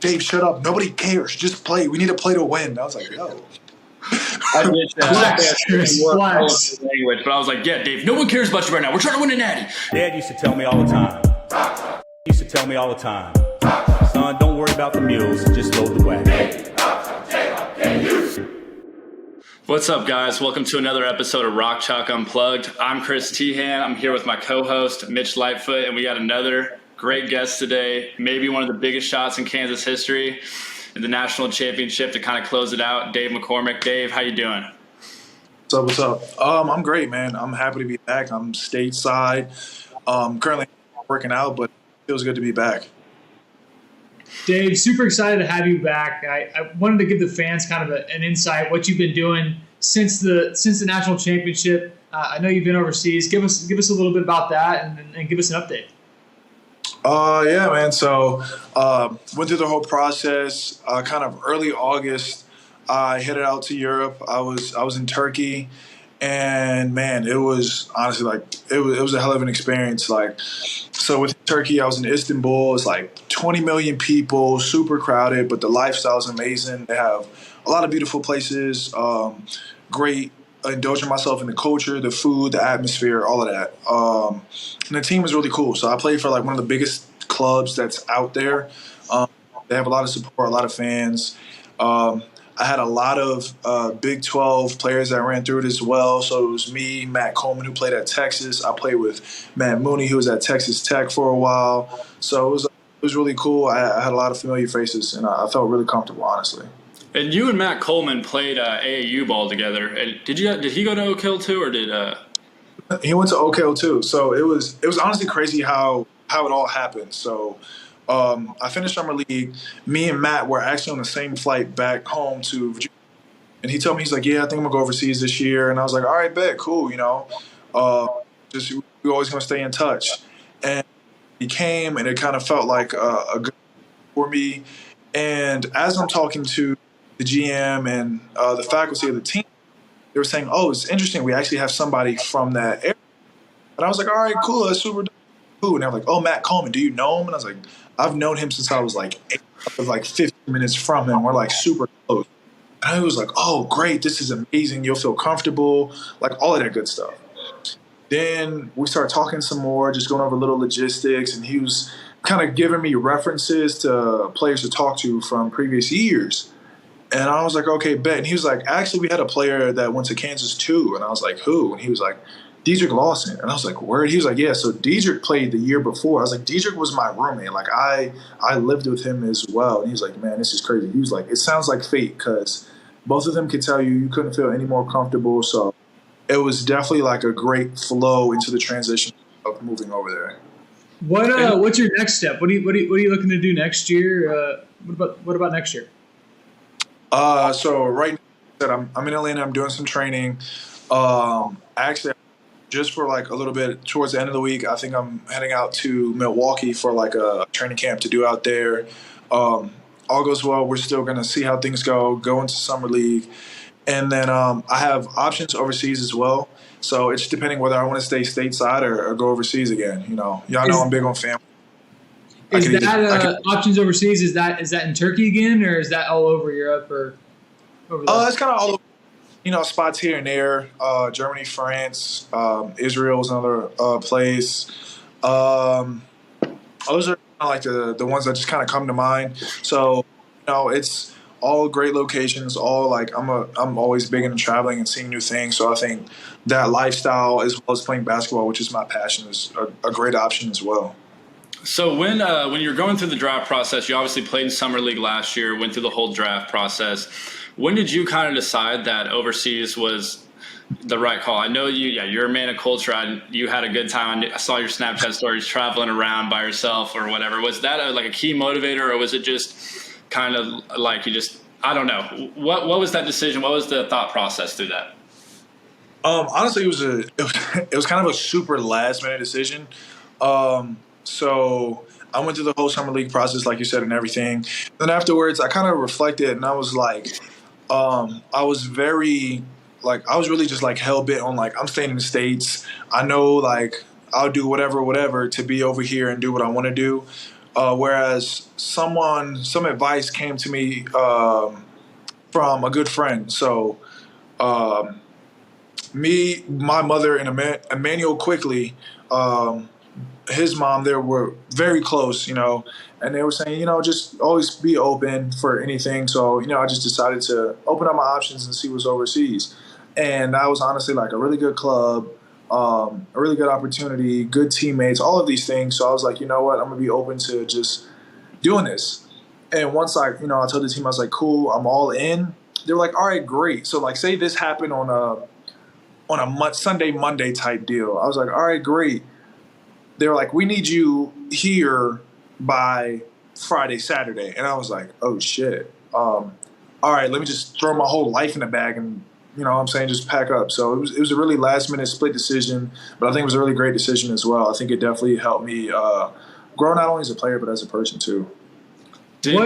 Dave, shut up. Nobody cares. Just play. We need to play to win. I was like, yo. I did Flex. language, but I was like, yeah, Dave, no one cares about you right now. We're trying to win a natty. Dad used to tell me all the time. Son, don't worry about the mules, just load the wagon. What's up, guys? Welcome to another episode of Rock Chalk Unplugged. I'm Chris Teahan. I'm here with my co-host, Mitch Lightfoot, and we got another great guest today, maybe one of the biggest shots in Kansas history in the national championship to kind of close it out, Dave McCormack. Dave, how you doing? What's up? I'm great, man. I'm happy to be back. I'm stateside. Currently working out, but it feels good to be back. Dave, super excited to have you back. I wanted to give the fans kind of an insight what you've been doing since the national championship. I know you've been overseas. Give us a little bit about that and give us an update. Yeah, man. So went through the whole process. Kind of early August, I headed out to Europe. I was in Turkey, and man, it was honestly it was a hell of an experience. So with Turkey, I was in Istanbul. It's 20 million people, super crowded, but the lifestyle is amazing. They have a lot of beautiful places, great. Indulging myself in the culture, the food, the atmosphere, all of that. And the team was really cool. So I played for one of the biggest clubs that's out there. They have a lot of support, a lot of fans. I had a lot of Big 12 players that ran through it as well. So it was me, Matt Coleman, who played at Texas. I played with Matt Mooney, who was at Texas Tech for a while. So it was really cool. I had a lot of familiar faces, and I felt really comfortable, honestly. And you and Matt Coleman played AAU ball together. And did he go to Oak Hill too, or did? He went to Oak Hill too. So it was honestly crazy how it all happened. So I finished summer league. Me and Matt were actually on the same flight back home to Virginia. And he told me, he's like, yeah, I think I'm gonna go overseas this year. And I was like, all right, bet, cool. Just we're always gonna stay in touch. And he came, and it kind of felt like a good for me. And as I'm talking to the GM and the faculty of the team, they were saying, oh, it's interesting. We actually have somebody from that area. And I was like, all right, cool. That's super cool. And they were like, oh, Matt Coleman, do you know him? And I was like, I've known him since I was 8. I was 15 minutes from him. We're super close. And I was like, oh, great. This is amazing. You'll feel comfortable. All of that good stuff. Then we started talking some more, just going over little logistics. And he was kind of giving me references to players to talk to from previous years. And I was like, okay, bet. And he was like, actually, we had a player that went to Kansas too. And I was like, who? And he was like, Diedrich Lawson. And I was like, where? He was like, yeah, so Diedrich played the year before. I was like, Diedrich was my roommate. I lived with him as well. And he was like, man, this is crazy. He was like, it sounds like fate, because both of them could tell you couldn't feel any more comfortable. So it was definitely a great flow into the transition of moving over there. What's your next step? What are you looking to do next year? What about next year? So right now, I'm in Atlanta. I'm doing some training. Actually, just for a little bit towards the end of the week, I think I'm heading out to Milwaukee for a training camp to do out there. All goes well. We're still going to see how things go into summer league. And then I have options overseas as well. So it's depending whether I want to stay stateside or go overseas again. Y'all know I'm big on family. Is that options overseas? Is that in Turkey again, or is that all over Europe or over there? It's kind of all over. Spots here and there. Germany, France, Israel is another place. Those are the ones that just kind of come to mind. So it's all great locations. All I'm always big into traveling and seeing new things. So I think that lifestyle, as well as playing basketball, which is my passion, is a great option as well. So when you're going through the draft process, you obviously played in summer league last year, went through the whole draft process. When did you kind of decide that overseas was the right call? I know you're a man of culture. You had a good time. I saw your Snapchat stories traveling around by yourself or whatever. Was that a key motivator, or was it just kind of you just, I don't know. What was that decision? What was the thought process through that? Honestly, it was kind of a super last minute decision. So I went through the whole summer league process, like you said, and everything. Then afterwards, I kind of reflected, and I was I was really just hell bent on I'm staying in the States. I know I'll do whatever to be over here and do what I want to do. whereas some advice came to me from a good friend. So my mother, and Emmanuel Quickly, his mom, they were very close, and they were saying, just always be open for anything. So, I just decided to open up my options and see what's overseas. And that was honestly like a really good club, a really good opportunity, good teammates, all of these things. So I was like, you know what, I'm going to be open to just doing this. And once I told the team, I was like, cool, I'm all in. They were like, all right, great. So like, say this happened on a Sunday, Monday type deal. I was like, all right, great. They were like, we need you here by Friday, Saturday. And I was like, oh shit. All right, let me just throw my whole life in the bag and, just pack up. So it was a really last minute split decision, but I think it was a really great decision as well. I think it definitely helped me grow not only as a player, but as a person too. Did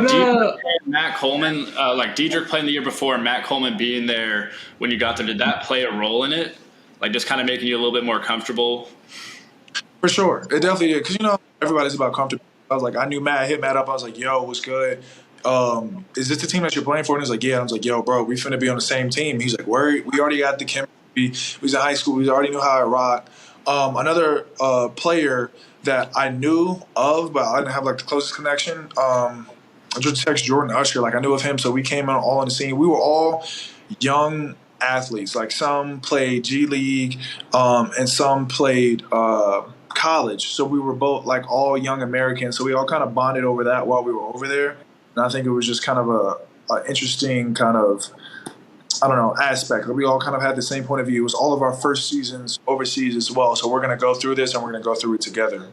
Matt Coleman, like Diedrich playing the year before, and Matt Coleman being there when you got there, did that play a role in it? Like just kind of making you a little bit more comfortable? For sure. It definitely did. Because, everybody's about comfortable. I was like, I knew Matt. I hit Matt up. I was like, yo, what's good? Is this the team that you're playing for? And he's like, yeah. I was like, yo, bro, we finna be on the same team. He's like, we already got the chemistry. We was in high school. We already knew how I rock. Another player that I knew of, but I didn't have, like, the closest connection, I just texted Jordan Usher. Like, I knew of him, so we came in all on the scene. We were all young athletes. Like, some played G League, and some played college. So we were both like all young Americans. So we all kind of bonded over that while we were over there. And I think it was just kind of a interesting kind of, aspect. We all kind of had the same point of view. It was all of our first seasons overseas as well. So we're going to go through this and we're going to go through it together.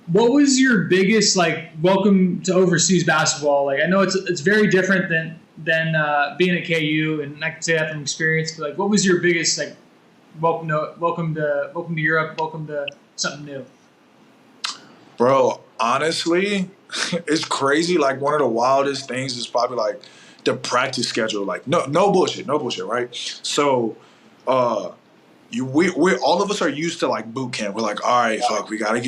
What was your biggest, welcome to overseas basketball? Like, I know it's very different than being at KU, and I can say that from experience, but what was your biggest, welcome to Europe, welcome to something new? Bro, honestly, it's crazy. Like, one of the wildest things is probably the practice schedule. Like, no bullshit, right? So, we all of us are used to boot camp. We're like, all right, we gotta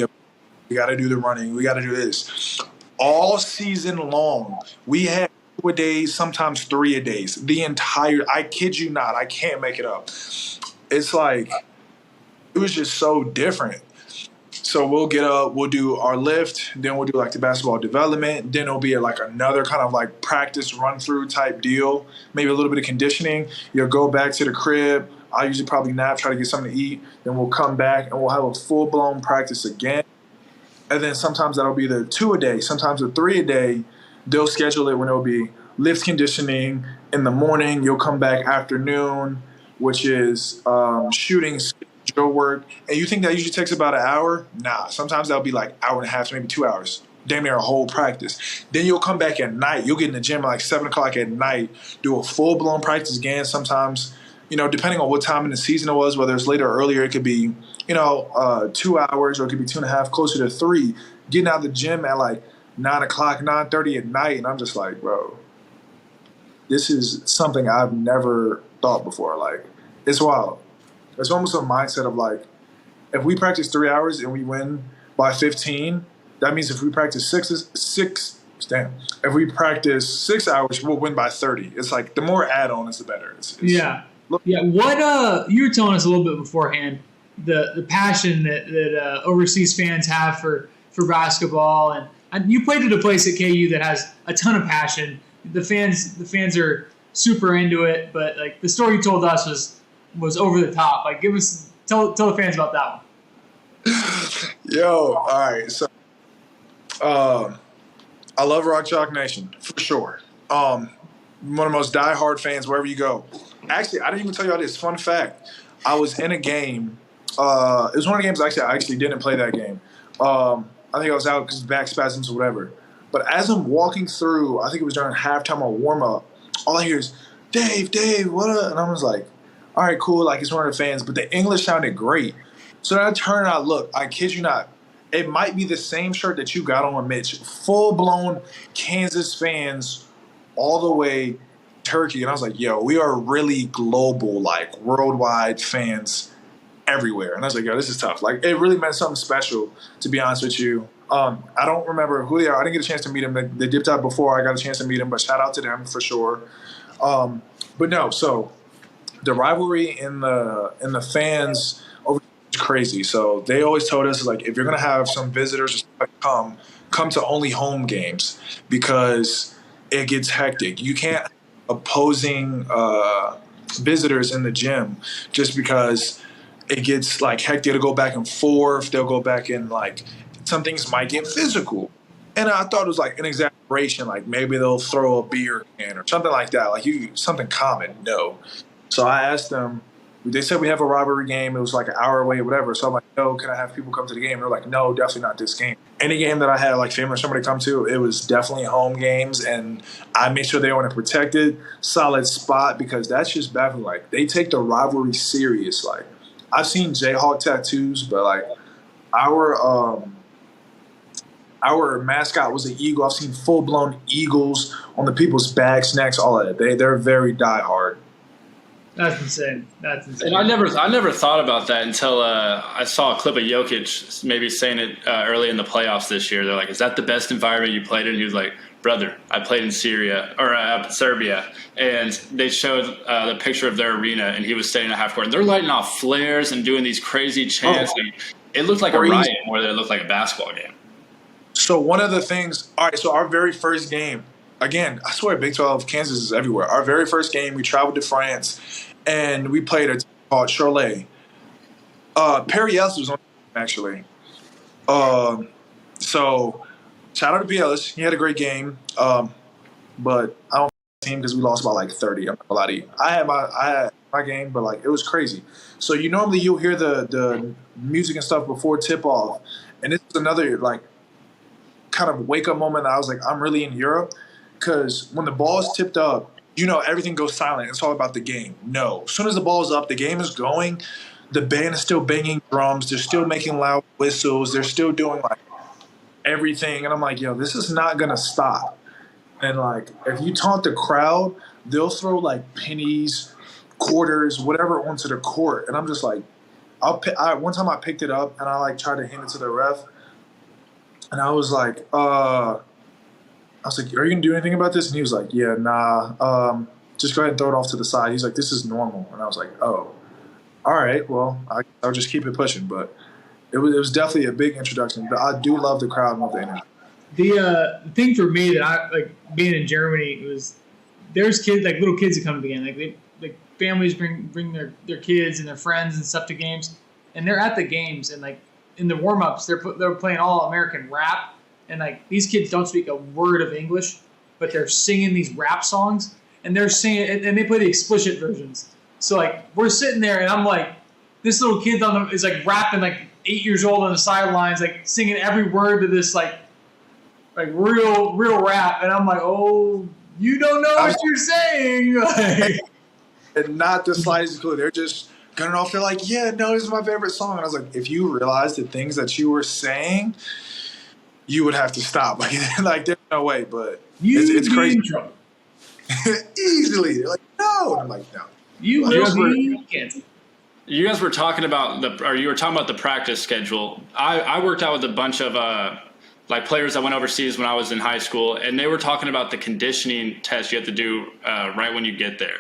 do the running, we gotta do this. All season long, we had 2 a days, sometimes 3 a days. I kid you not, I can't make it up. It's it was just so different. So we'll get up, we'll do our lift, then we'll do the basketball development, then it'll be another kind of practice run through type deal, maybe a little bit of conditioning. You'll go back to the crib. I'll usually probably nap, try to get something to eat. Then we'll come back and we'll have a full blown practice again. And then sometimes that'll be the 2 a day, sometimes the 3 a day. They'll schedule it when it'll be lift conditioning in the morning. You'll come back afternoon, which is shooting, drill work. And you think that usually takes about an hour? Nah, sometimes that'll be hour and a half, maybe 2 hours. Damn near a whole practice. Then you'll come back at night. You'll get in the gym at 7 o'clock at night, do a full-blown practice again. Sometimes, depending on what time in the season it was, whether it's later or earlier, it could be, 2 hours, or it could be 2.5, closer to 3. Getting out of the gym at 9 o'clock, 9:30 at night. And I'm just like, bro, this is something I've never thought before. It's wild. It's almost a mindset of if we practice 3 hours and we win by 15, that means if we practice if we practice 6 hours, we'll win by 30. It's the more add-on is the better. Yeah. What you were telling us a little bit beforehand, the passion that overseas fans have for basketball, and you played at a place at KU that has a ton of passion. The fans are super into it, but the story you told us was over the top. Tell the fans about that one. Yo, all right. So, I love Rock Chalk Nation for sure. One of the most diehard fans wherever you go. Actually, I didn't even tell you all this fun fact. I was in a game. It was one of the games I actually didn't play that game. I think I was out because back spasms or whatever. But as I'm walking through, I think it was during halftime or warm up, all I hear is, Dave, what up? And I was like, all right, cool. It's one of the fans. But the English sounded great. So then I turn and I look. I kid you not. It might be the same shirt that you got on, Mitch. Full-blown Kansas fans all the way Turkey. And I was like, yo, we are really global, worldwide fans everywhere. And I was like, yo, this is tough. It really meant something special, to be honest with you. I don't remember who they are. I didn't get a chance to meet them. They dipped out before I got a chance to meet them, but shout out to them for sure. But no, so the rivalry in the fans over is crazy. So they always told us, like, if you're gonna have some visitors come to only home games because it gets hectic. You can't have opposing visitors in the gym just because it gets like hectic to go back and forth. They'll go back and like some things might get physical. And I thought it was like an exaggeration, like maybe they'll throw a beer can or something like that, like something common. No. So I asked them, they said we have a rivalry game. It was like an hour away, whatever. So I'm like, no, can I have people come to the game? They're like, no, definitely not this game. Any game that I had like family or somebody come to, it was definitely home games. And I made sure they were in a protected, solid spot because that's just baffling. Like they take the rivalry serious. Like I've seen Jayhawk tattoos, but like our mascot was an eagle. I've seen full-blown eagles on the people's bags, necks, all of that. They're very diehard. That's insane. And I never thought about that until I saw a clip of Jokic maybe saying it early in the playoffs this year. They're like, "Is that the best environment you played in?" He was like, "Brother, I played in Serbia," and they showed the picture of their arena, and he was standing at half court, and they're lighting off flares and doing these crazy chants. Oh. It looked like a riot more than it looked like a basketball game. So one of the things, all right, so our very first game, again, I swear Big 12, Kansas is everywhere. Our very first game, we traveled to France, and we played a team called Charlotte. Perry Ellis was on the team, actually. So shout out to P. Ellis. He had a great game, but I don't team because we lost by like 30. I'm not gonna lie to you. I had my game, but like it was crazy. So you'll hear the music and stuff before tip off, and this is another like kind of wake up moment. I was like, I'm really in Europe because when the ball is tipped up, everything goes silent. It's all about the game. No, as soon as the ball is up, the game is going. The band is still banging drums. They're still making loud whistles. They're still doing like everything, and I'm like, yo, this is not gonna stop. And like, if you taunt the crowd, they'll throw like pennies, quarters, whatever onto the court, and I'm just like, one time I picked it up and I like tried to hand it to the ref. And I was like, are you going to do anything about this? And he was like, yeah, nah, just go ahead and throw it off to the side. He's like, this is normal. And I was like, oh, all right, well, I'll just keep it pushing. But it was definitely a big introduction. But I do love the crowd and love the energy. The thing for me that I like being in Germany was there's kids, like little kids that come to the game. Like families bring their kids and their friends and stuff to games. And they're at the games and like, in the warm-ups, they're playing all American rap, and like these kids don't speak a word of English, but they're singing these rap songs, and they're singing, and they play the explicit versions. So like we're sitting there, and I'm like, this little kid is like rapping, like 8 years old on the sidelines, like singing every word to this like real rap, and I'm like, oh, you don't know what you're saying, like, and not the slightest clue. They're just gunning off. They're like, yeah, no, this is my favorite song. And I was like, if you realized the things that you were saying, you would have to stop. Like there's no way, but it's crazy. Easily. They're like, no. And I'm like, no. You guys were talking about you were talking about the practice schedule. I worked out with a bunch of like players that went overseas when I was in high school, and they were talking about the conditioning test you have to do right when you get there.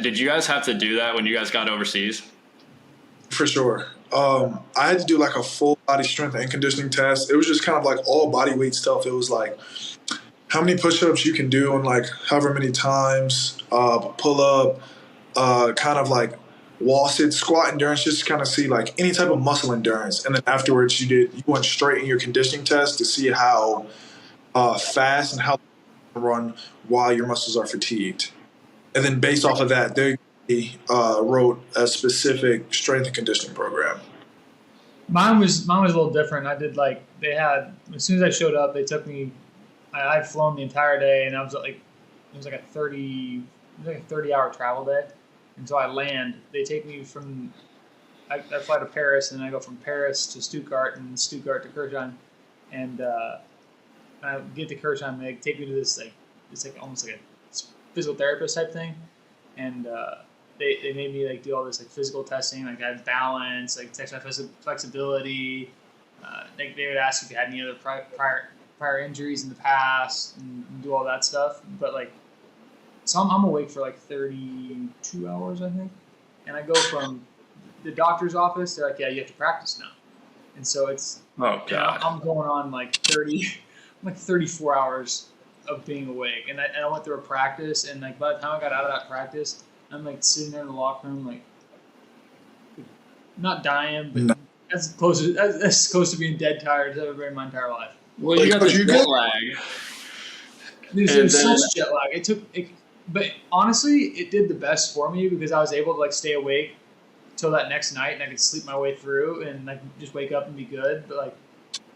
Did you guys have to do that when you guys got overseas? For sure. I had to do like a full body strength and conditioning test. It was just kind of like all body weight stuff. It was like how many push-ups you can do and like however many times, pull up, kind of like wall sit, squat endurance, just to kind of see like any type of muscle endurance. And then afterwards you went straight in your conditioning test to see how fast and how you run while your muscles are fatigued. And then based off of that, they wrote a specific strength and conditioning program. Mine was a little different. I did as soon as I showed up, they took me. I'd flown the entire day, and I was like, it was like a 30-hour travel day. And so I land. They take me I fly to Paris, and I go from Paris to Stuttgart, and Stuttgart to Kirchheim, and I get to Kirchheim. They take me to this it's like almost like a physical therapist type thing, and they made me like do all this like physical testing, like I had balance, like test my flexibility, They would ask if you had any other prior injuries in the past and do all that stuff. But like, so I'm awake for like 32 hours, I think. And I go from the doctor's office, they're like, yeah, you have to practice now. And so it's, Oh, God. I'm going on like 34 hours of being awake. And I went through a practice, and like by the time I got out of that practice, I'm like sitting there in the locker room, like not dying, but as close to being dead tired as I've ever been in my entire life. Well, you got the jet lag. There's such jet lag. But honestly, it did the best for me because I was able to like stay awake till that next night, and I could sleep my way through and like just wake up and be good. But like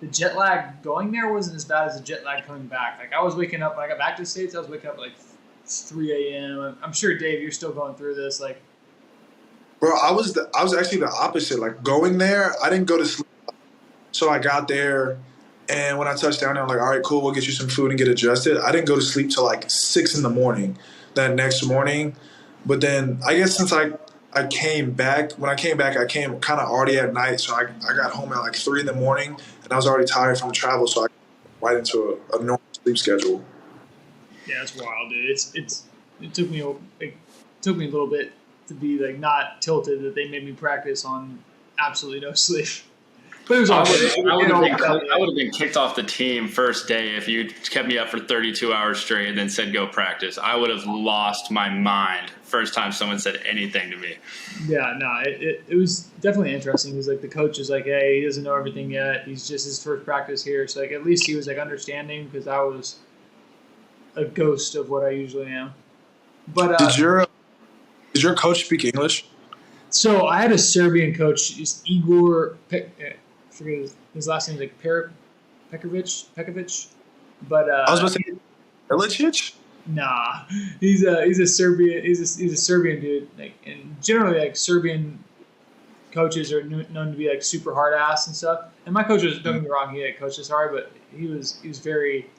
the jet lag going there wasn't as bad as the jet lag coming back. Like I was waking up when I got back to the States. I was waking up at like 3 a.m. I'm sure, Dave, you're still going through this. Like, Bro, I was actually the opposite. Like going there, I didn't go to sleep. So I got there, and when I touched down, I'm like, all right, cool, we'll get you some food and get adjusted. I didn't go to sleep till like 6 a.m. that next morning. But then I guess since I came back, when I came back, I came kind of already at night. So I got home at like 3 a.m, and I was already tired from the travel. So I got right into a normal sleep schedule. yeah, it's wild, dude. It took me a little bit to be like not tilted that they made me practice on absolutely no sleep. But it was all good. I would have been kicked off the team first day if you kept me up for 32 hours straight and then said go practice. I would have lost my mind first time someone said anything to me. Yeah, no, it was definitely interesting because like the coach is like, hey, he doesn't know everything yet. He's just his first practice here, so like at least he was like understanding because I was a ghost of what I usually am. But Did your coach speak English? So I had a Serbian coach, he's Igor. I forget his last name, like Pekovic. But I was about to say Ilicic? Nah, he's a Serbian. He's a Serbian dude. Like, and generally, like Serbian coaches are known to be like super hard ass and stuff. And my coach was, don't get me wrong, he had coached us hard, but he was very.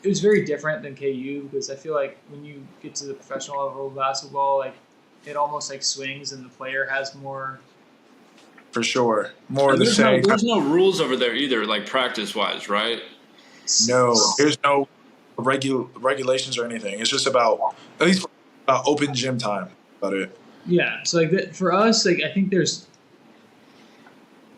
It was very different than KU because I feel like when you get to the professional level of basketball, like it almost like swings and the player has more. For sure, more of the There's same. there's no rules over there either, like practice wise, right? No, there's no regulations or anything. It's just about at least open gym time. About it. Yeah, so like that, for us, like I think there's.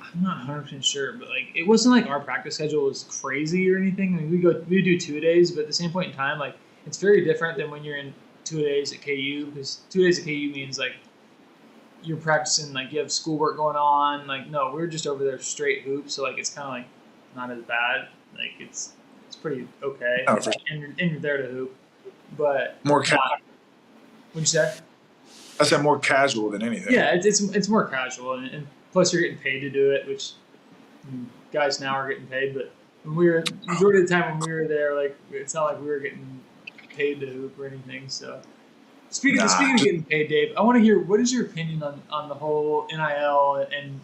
I'm not 100% sure, but like it wasn't like our practice schedule was crazy or anything. I mean, we do 2 days, but at the same point in time, like it's very different than when you're in 2 days at KU because 2 days at KU means like you're practicing, like you have schoolwork going on. Like no, we're just over there straight hoops, so like it's kind of like not as bad. Like it's pretty okay, Oh, for and you're there to hoop, but More what'd you say? I said more casual than anything. Yeah, it's more casual, and plus you're getting paid to do it, which guys now are getting paid. But when we were majority of the time when we were there, like it's not like we were getting paid to hoop or anything. So speaking of getting paid, Dave, I want to hear what is your opinion on the whole NIL, and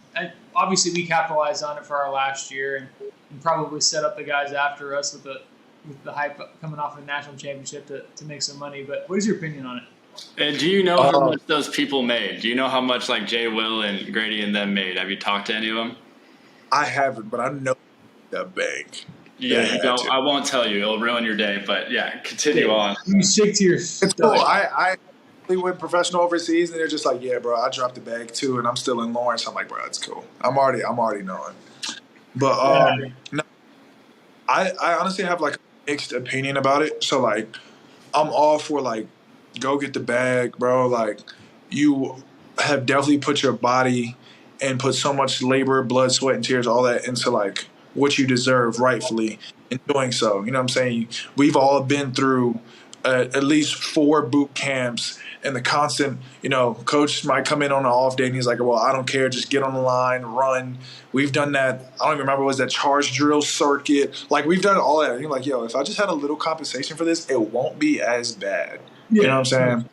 obviously we capitalized on it for our last year and probably set up the guys after us with the hype coming off of the national championship to make some money. But what is your opinion on it? And do you know how much those people made? Do you know how much like Jay Will and Grady and them made? Have you talked to any of them? I haven't, but I know the bank. Yeah, you don't. I won't tell you. It'll ruin your day. But yeah, continue on. You stick to your It's cool. I went professional overseas, and they're just like, yeah, bro, I dropped the bag too, and I'm still in Lawrence. I'm like, bro, it's cool. I'm already knowing. But no, I honestly have like a mixed opinion about it. So like, I'm all for like, go get the bag, bro. Like, you have definitely put your body and put so much labor, blood, sweat, and tears, all that into like what you deserve rightfully in doing so. You know what I'm saying? We've all been through at least 4 boot camps, and the constant, coach might come in on an off day and he's like, well, I don't care. Just get on the line, run. We've done that. I don't even remember, was that charge drill circuit? Like, we've done all that. And you're like, yo, if I just had a little compensation for this, it won't be as bad. Yeah. You know what I'm saying?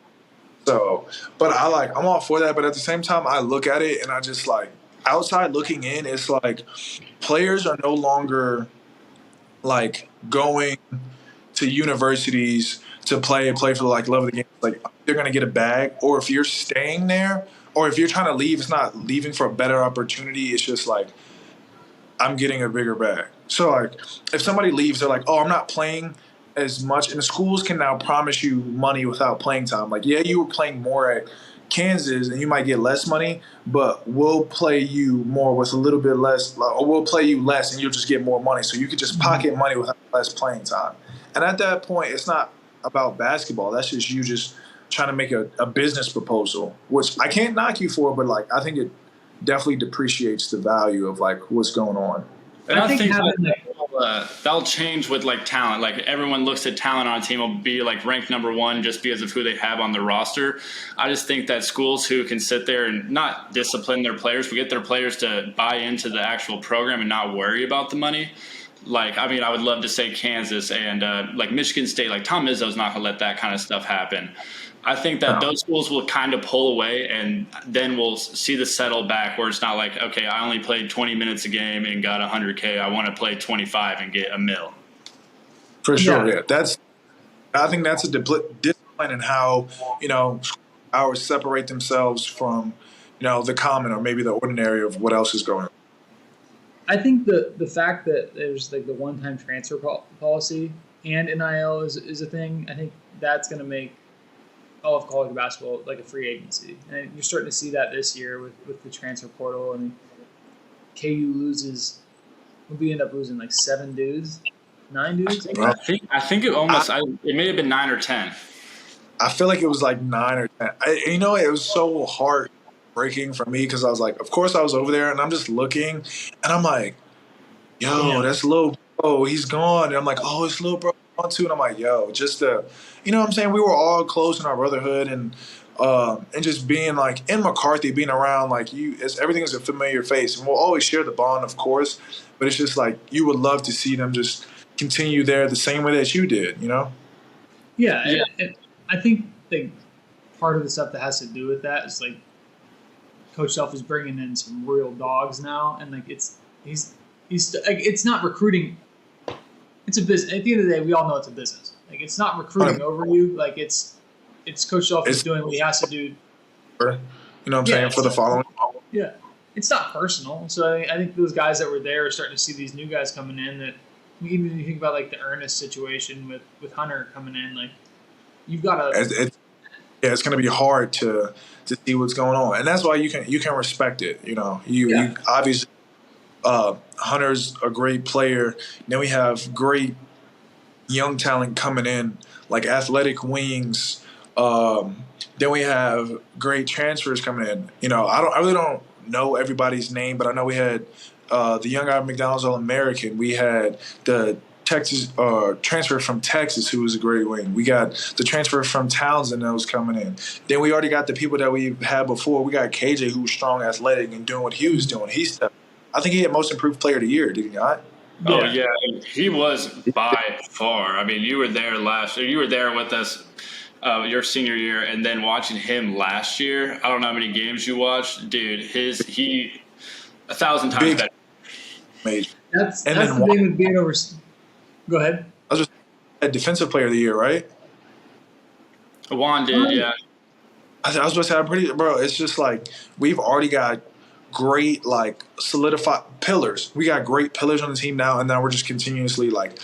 So, but I'm all for that. But at the same time, I look at it and I just like, outside looking in, it's like players are no longer like going to universities to play for the like love of the game. Like, they're going to get a bag, or if you're staying there, or if you're trying to leave, it's not leaving for a better opportunity. It's just like I'm getting a bigger bag. So, like, if somebody leaves, they're like, oh, I'm not playing as much. And the schools can now promise you money without playing time. Like, yeah, you were playing more at Kansas and you might get less money, but we'll play you more with a little bit less, or we'll play you less and you'll just get more money. So you could just pocket money with less playing time. And at that point, it's not about basketball. That's just you just trying to make a business proposal, which I can't knock you for, but like I think it definitely depreciates the value of like what's going on. And I think that'll change with like talent. Like everyone looks at talent on a team will be like ranked number one just because of who they have on the roster. I just think that schools who can sit there and not discipline their players, but get their players to buy into the actual program and not worry about the money. Like, I mean, I would love to say Kansas and like Michigan State, like Tom Izzo's not going to let that kind of stuff happen. I think that those schools will kind of pull away, and then we'll see the settle back where it's not like, okay, I only played 20 minutes a game and got $100K. I want to play 25 and get $1 million. For sure, yeah. I think that's a discipline in how, ours separate themselves from, the common or maybe the ordinary of what else is going on. I think the fact that there's like the one-time transfer policy and NIL is a thing. I think that's going to make all of college basketball like a free agency, and you're starting to see that this year with the transfer portal. I mean, KU loses. We end up losing like 9 dudes. I think it almost. It may have been 9 or 10. I feel like it was like 9 or 10. It was so heartbreaking for me because I was like, of course I was over there, and I'm just looking, and I'm like, yo, that's Lil Bro, he's gone, and I'm like, oh, it's Lil Bro on too, and I'm like, yo, just what I'm saying, we were all close in our brotherhood, and just being like in McCarthy, being around like everything is a familiar face, and we'll always share the bond, of course, but it's just like you would love to see them just continue there the same way that you did, Yeah. And I think part of the stuff that has to do with that is like Coach Self is bringing in some real dogs now, and like he's like, it's not recruiting. It's a business. At the end of the day, we all know it's a business. Like it's not recruiting over you. Like it's Coach Self is doing what he has to do. You know what I'm saying, for the following. Yeah, it's not personal. So I think those guys that were there are starting to see these new guys coming in. That even if you think about like the Ernest situation with Hunter coming in, like you've got to. It's going to be hard to see what's going on, and that's why you can respect it. You obviously. Hunter's a great player. Then we have great young talent coming in, like athletic wings. Then we have great transfers coming in. I really don't know everybody's name, but I know we had the young guy at McDonald's All-American. We had the Texas transfer from Texas, who was a great wing. We got the transfer from Townsend that was coming in. Then we already got the people that we had before. We got KJ, who was strong, athletic, and doing what he was doing. I think he had Most Improved Player of the Year, did he not? Oh, yeah. He was by far. I mean, you were there last year. You were there with us your senior year, and then watching him last year. I don't know how many games you watched. Dude, he 1,000 times better. Major. That's the thing with being overseas. Go ahead. I was just a Defensive Player of the Year, right? Juan did, yeah. I was supposed to have bro, it's just like we've already got great, like, solidified pillars. We got great pillars on the team now, and now we're just continuously, like,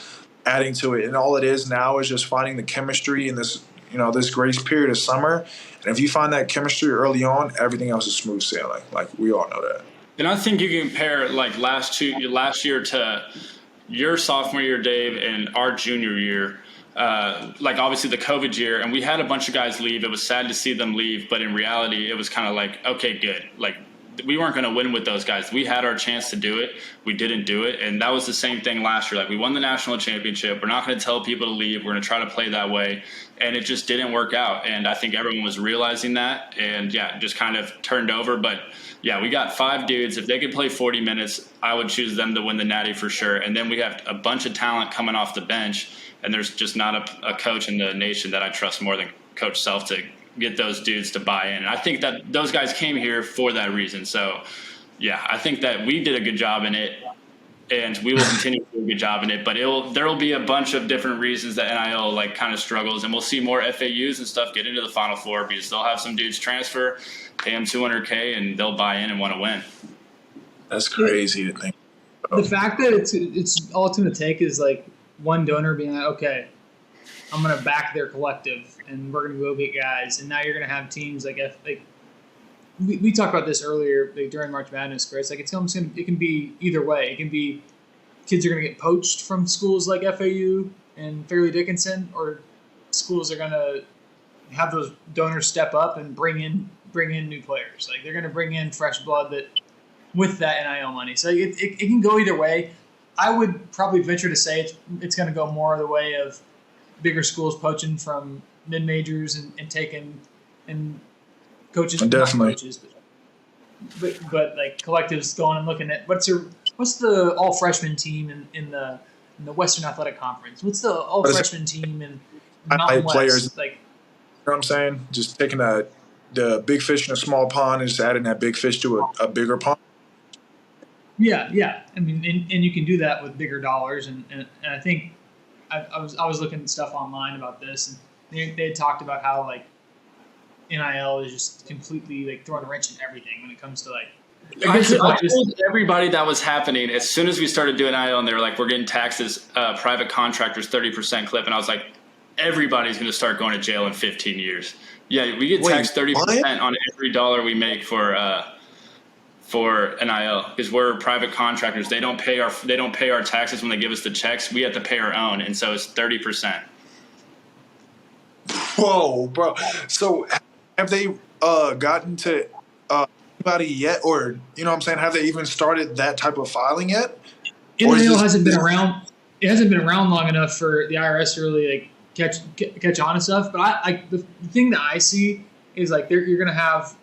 adding to it. And all it is now is just finding the chemistry in this, this grace period of summer. And if you find that chemistry early on, everything else is smooth sailing. Like, we all know that. And I think you can compare, like, last year to your sophomore year, Dave, and our junior year. Like, obviously, the COVID year, and we had a bunch of guys leave. It was sad to see them leave, but in reality, it was kind of like, okay, good. Like, we weren't going to win with those guys. We had our chance to do it. We didn't do it. And that was the same thing last year. Like, we won the national championship. We're not going to tell people to leave. We're going to try to play that way. And it just didn't work out. And I think everyone was realizing that. And, yeah, just kind of turned over. But, yeah, we got 5 dudes. If they could play 40 minutes, I would choose them to win the Natty for sure. And then we have a bunch of talent coming off the bench. And there's just not a coach in the nation that I trust more than Coach Self to get those dudes to buy in. And I think that those guys came here for that reason. So, yeah, I think that we did a good job in it, and we will continue to do a good job in it. But there will be a bunch of different reasons that NIL like kind of struggles, and we'll see more FAUs and stuff get into the Final Four because they'll have some dudes transfer, pay them $200K, and they'll buy in and want to win. That's crazy to think. The fact that it's all it's going to take is like one donor being like, okay, I'm going to back their collective, and we're going to go get guys, and now you're going to have teams like we talked about this earlier during March Madness, Chris. Like it can be either way. It can be kids are going to get poached from schools like FAU and Fairleigh Dickinson, or schools are going to have those donors step up and bring in new players. Like they're going to bring in fresh blood that with that NIL money. So it can go either way. I would probably venture to say it's going to go more the way of bigger schools poaching from mid majors and taking and coaches, definitely coaches, but like collectives going and looking at what's the all freshman team in the Western Athletic Conference? What's the all freshman team in Mountain West? Players, like, you know what I'm saying? Just taking the big fish in a small pond and just adding that big fish to a bigger pond. Yeah. I mean, and you can do that with bigger dollars, and I think I was looking at stuff online about this, and they had talked about how like NIL is just completely like throwing a wrench in everything when it comes to like. I told everybody that was happening as soon as we started doing NIL, and they were like, "We're getting taxed as private contractors 30% clip," and I was like, "Everybody's going to start going to jail in 15 years." Yeah, we get taxed 30% on every dollar we make for NIL because we're private contractors. They don't pay our taxes when they give us the checks. We have to pay our own, and so it's 30%. Whoa, bro! So have they gotten to anybody yet, or you know what I'm saying? Have they even started that type of filing yet? NIL hasn't been around. It hasn't been around long enough for the IRS to really like catch on and stuff. But the thing that I see is like you're gonna have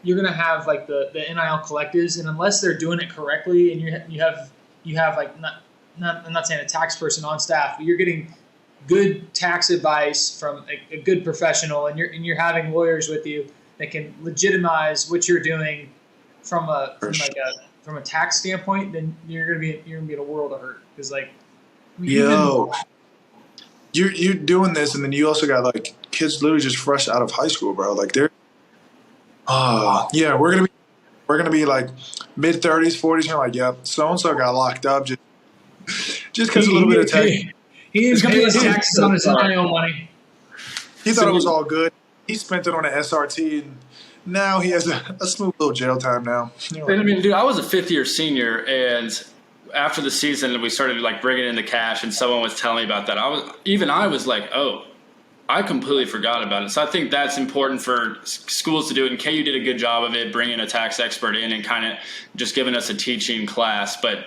like the NIL collectives, and unless they're doing it correctly, and you have like not I'm not saying a tax person on staff, but you're getting good tax advice from a good professional, and you're having lawyers with you that can legitimize what you're doing from a tax standpoint, then you're gonna be in a world of hurt because like. You're doing this, and then you also got like kids literally just fresh out of high school, bro. Like they're, we're gonna be like mid 30s, 40s. And you're like, yep, so and so got locked up just because a little bit of tax. He didn't pay his taxes on his NIL money. He thought it was all good. He spent it on an SRT, and now he has a smooth little jail time now. I mean, dude, I was a fifth-year senior, and after the season, we started like bringing in the cash, and someone was telling me about that. I was like, oh, I completely forgot about it. So I think that's important for schools to do it. And KU did a good job of it, bringing a tax expert in and kind of just giving us a teaching class. But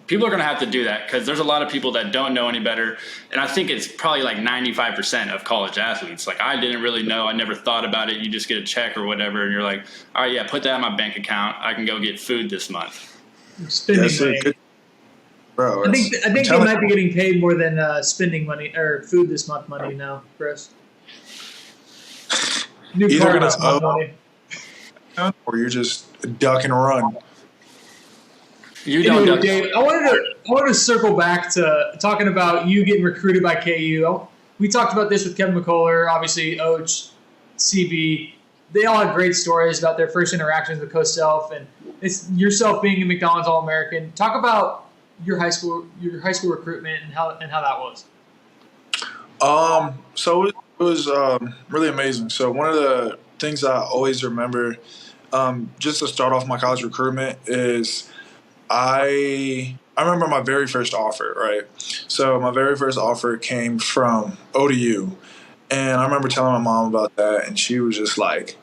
people are going to have to do that because there's a lot of people that don't know any better. And I think it's probably like 95% of college athletes. Like I didn't really know. I never thought about it. You just get a check or whatever, and you're like, all right, yeah, put that in my bank account. I can go get food this month. Spending money. Bro, I think they might be getting paid more than spending money or food this month money now, Chris. New car this month money. Or you're just duck and run. Anyway, Dave, I wanted to circle back to talking about you getting recruited by KU. We talked about this with Kevin McCullough, obviously Och, CB. They all had great stories about their first interactions with Coach Self, and it's yourself being a McDonald's All-American. Talk about your high school recruitment and how that was. So it was really amazing. So one of the things I always remember, just to start off my college recruitment, is I remember my very first offer, right? So my very first offer came from ODU, and I remember telling my mom about that, and she was just like,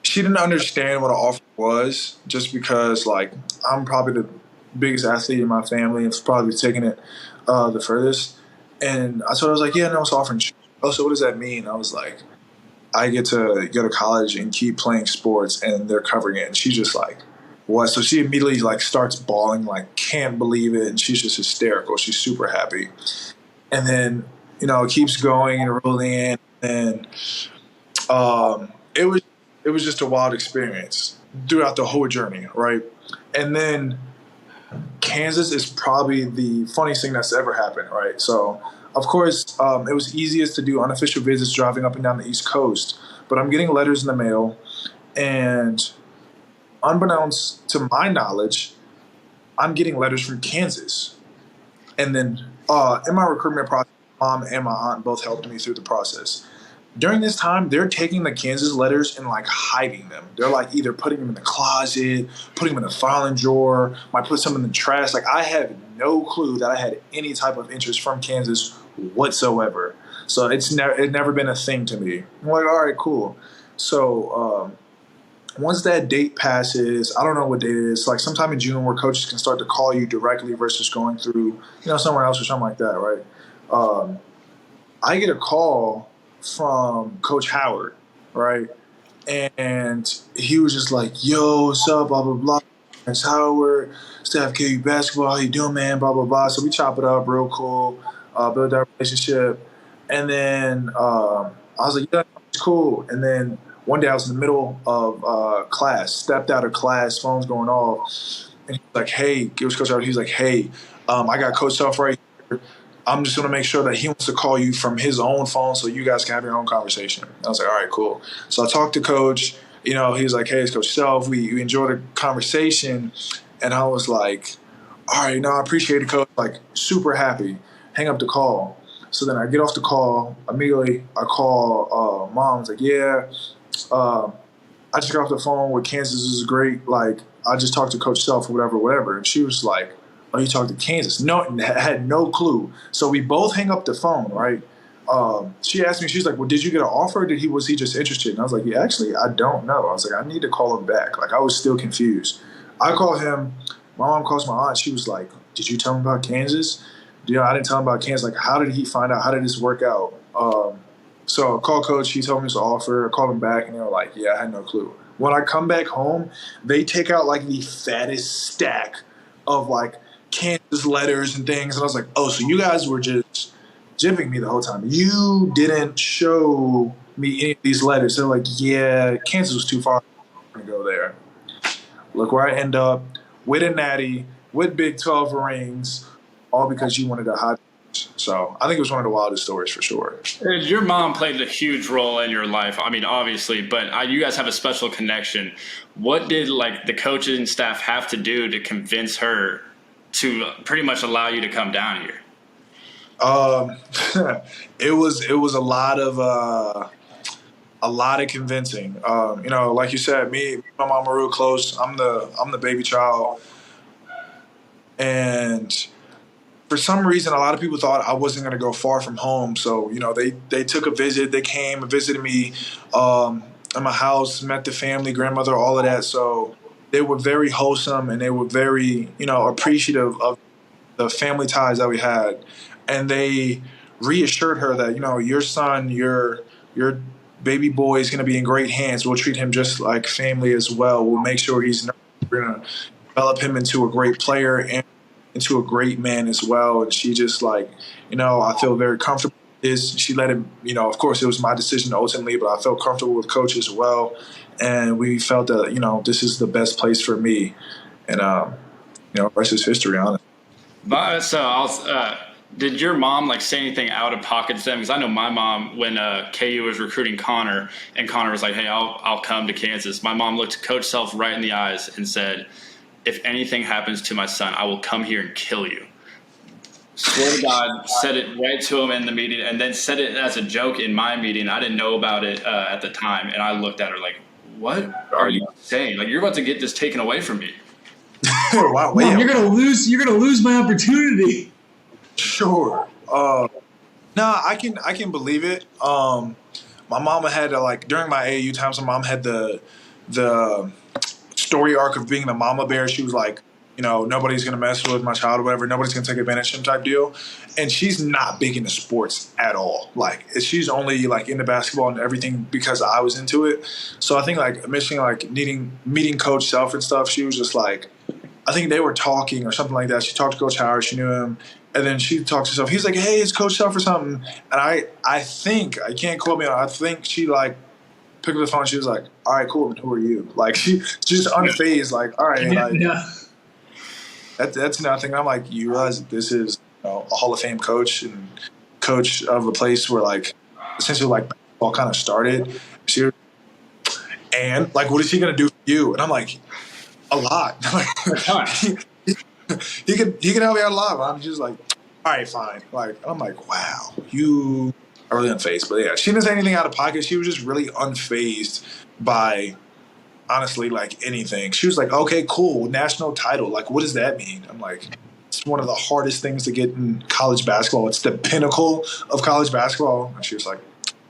she didn't understand what an offer was, just because like I'm probably the biggest athlete in my family and probably taking it the furthest. And I told her, I was like, yeah, no, it's offering. Oh, so what does that mean? I was like, I get to go to college and keep playing sports and they're covering it. And she's just like, what? So she immediately like starts bawling, like can't believe it. And she's just hysterical. She's super happy. And then, you know, it keeps going and rolling in. And it was just a wild experience throughout the whole journey, right? And then Kansas is probably the funniest thing that's ever happened, right? So, of course, it was easiest to do unofficial visits driving up and down the East Coast. But I'm getting letters in the mail, and unbeknownst to my knowledge, I'm getting letters from Kansas. And then in my recruitment process, mom and my aunt both helped me through the process. During this time, they're taking the Kansas letters and like hiding them. They're like either putting them in the closet, putting them in the filing drawer, might put some in the trash. Like I had no clue that I had any type of interest from Kansas whatsoever. So it's never been a thing to me. I'm like, all right, cool. So once that date passes, I don't know what date it is, like sometime in June where coaches can start to call you directly versus going through, somewhere else or something like that, right? I get a call from Coach Howard, right? And he was just like, yo, what's up, blah, blah, blah. It's Howard, Staff KU basketball, how you doing, man, blah, blah, blah. So we chop it up real cool, build that relationship. And then I was like, yeah, it's cool. And then one day I was in the middle of class, stepped out of class, phone's going off. And he was like, hey, it was Coach Howard. He was like, hey, I got Coach Self right here. I'm just going to make sure that he wants to call you from his own phone so you guys can have your own conversation. I was like, all right, cool. So I talked to Coach. He was like, hey, it's Coach Self. We enjoyed the conversation. And I was like, all right, no, I appreciate it, Coach. Like, super happy. Hang up the call. So then I get off the call. Immediately, I call Mom. I was like, yeah, I just got off the phone with Kansas. This is great. Like, I just talked to Coach Self or whatever. And she was like, oh, you talked to Kansas? No, had no clue. So we both hang up the phone, right? She asked me, she's like, well, did you get an offer or was he just interested? And I was like, yeah, actually, I don't know. I was like, I need to call him back. Like, I was still confused. I called him. My mom calls my aunt. She was like, did you tell him about Kansas? I didn't tell him about Kansas. Like, how did he find out? How did this work out? So I called Coach. He told me it's an offer. I called him back, and they were like, yeah, I had no clue. When I come back home, they take out, like, the fattest stack of, like, Kansas letters and things. And I was like, oh, so you guys were just jipping me the whole time. You didn't show me any of these letters. They're like, yeah, Kansas was too far to go there. Look where I end up with a Natty, with Big 12 rings, all because you wanted a hot. So I think it was one of the wildest stories for sure. Your mom played a huge role in your life. I mean, obviously, but you guys have a special connection. What did the coaches and staff have to do to convince her to pretty much allow you to come down here? It was a lot of convincing. Like you said, me and my mom are real close. I'm the baby child, and for some reason, a lot of people thought I wasn't going to go far from home. So, they took a visit. They came and visited me at my house, met the family, grandmother, all of that. So they were very wholesome, and they were very, appreciative of the family ties that we had. And they reassured her that, your son, your baby boy is going to be in great hands. We'll treat him just like family as well. We'll make sure we're going to develop him into a great player and into a great man as well. And she just I feel very comfortable with this. She let him, of course it was my decision ultimately, but I felt comfortable with Coach as well. And we felt that, this is the best place for me. And, rest is history, honestly. But so did your mom say anything out of pocket to them? Because I know my mom, when KU was recruiting Connor, and Connor was like, hey, I'll come to Kansas. My mom looked Coach Self right in the eyes and said, if anything happens to my son, I will come here and kill you. Swear to God, said it right to him in the meeting, and then said it as a joke in my meeting. I didn't know about it at the time, and I looked at her like, what are you saying? You're about to get this taken away from me. Wow, Mom, you're gonna lose my opportunity. Sure. No, I can believe it. My mama had during my AAU times, my mom had the story arc of being the mama bear. She was like, nobody's going to mess with my child or whatever. Nobody's going to take advantage of him type deal. And she's not big into sports at all. She's only into basketball and everything because I was into it. So I think mentioning meeting Coach Self and stuff, she was just I think they were talking or something like that. She talked to Coach Howard. She knew him. And then she talked to herself. He's like, hey, it's Coach Self or something. And I think, I can't quote me on it, I think she picked up the phone. She was like, all right, cool. Who are you? She just unfazed. All right. Yeah. That's nothing. I'm like, you realize that this is a Hall of Fame coach and coach of a place where essentially basketball kind of started. And what is he going to do for you? And I'm like, a lot. he can help me out a lot. But I'm just like, all right, fine. Like, I'm like, wow, you are really unfazed. But yeah, she didn't say anything out of pocket. She was just really unfazed by, honestly, like anything. She was like, okay, cool, national title. Like, what does that mean? I'm like, it's one of the hardest things to get in college basketball. It's the pinnacle of college basketball. And she was like,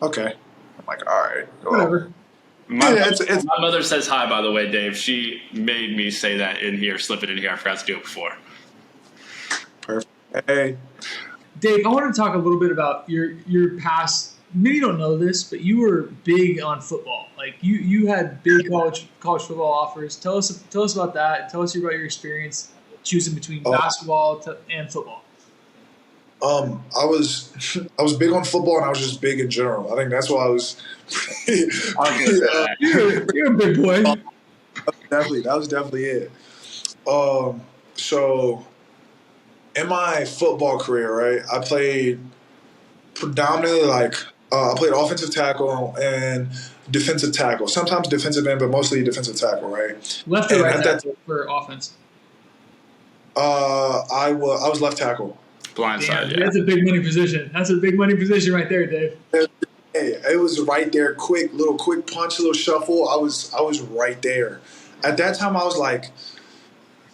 okay. I'm like, all right, well, Whatever. My mother says hi, by the way, Dave. She made me say that in here, slip it in here. I forgot to do it before. Perfect. Hey. Dave, I want to talk a little bit about your past. Maybe you don't know this, but you were big on football. Like you had big college football offers. Tell us about that. Tell us about your experience choosing between basketball and football. I was big on football, and I was just big in general. I think that's why I was. You're a big boy. That was definitely it. So in my football career, right, I played predominantly I played offensive tackle and defensive tackle. Sometimes defensive end, but mostly defensive tackle, right? Left or right tackle for offense? I was left tackle. Blindside, yeah. That's a big money position. That's a big money position right there, Dave. Hey, it was right there. Quick punch, little shuffle. I was right there. At that time, I was like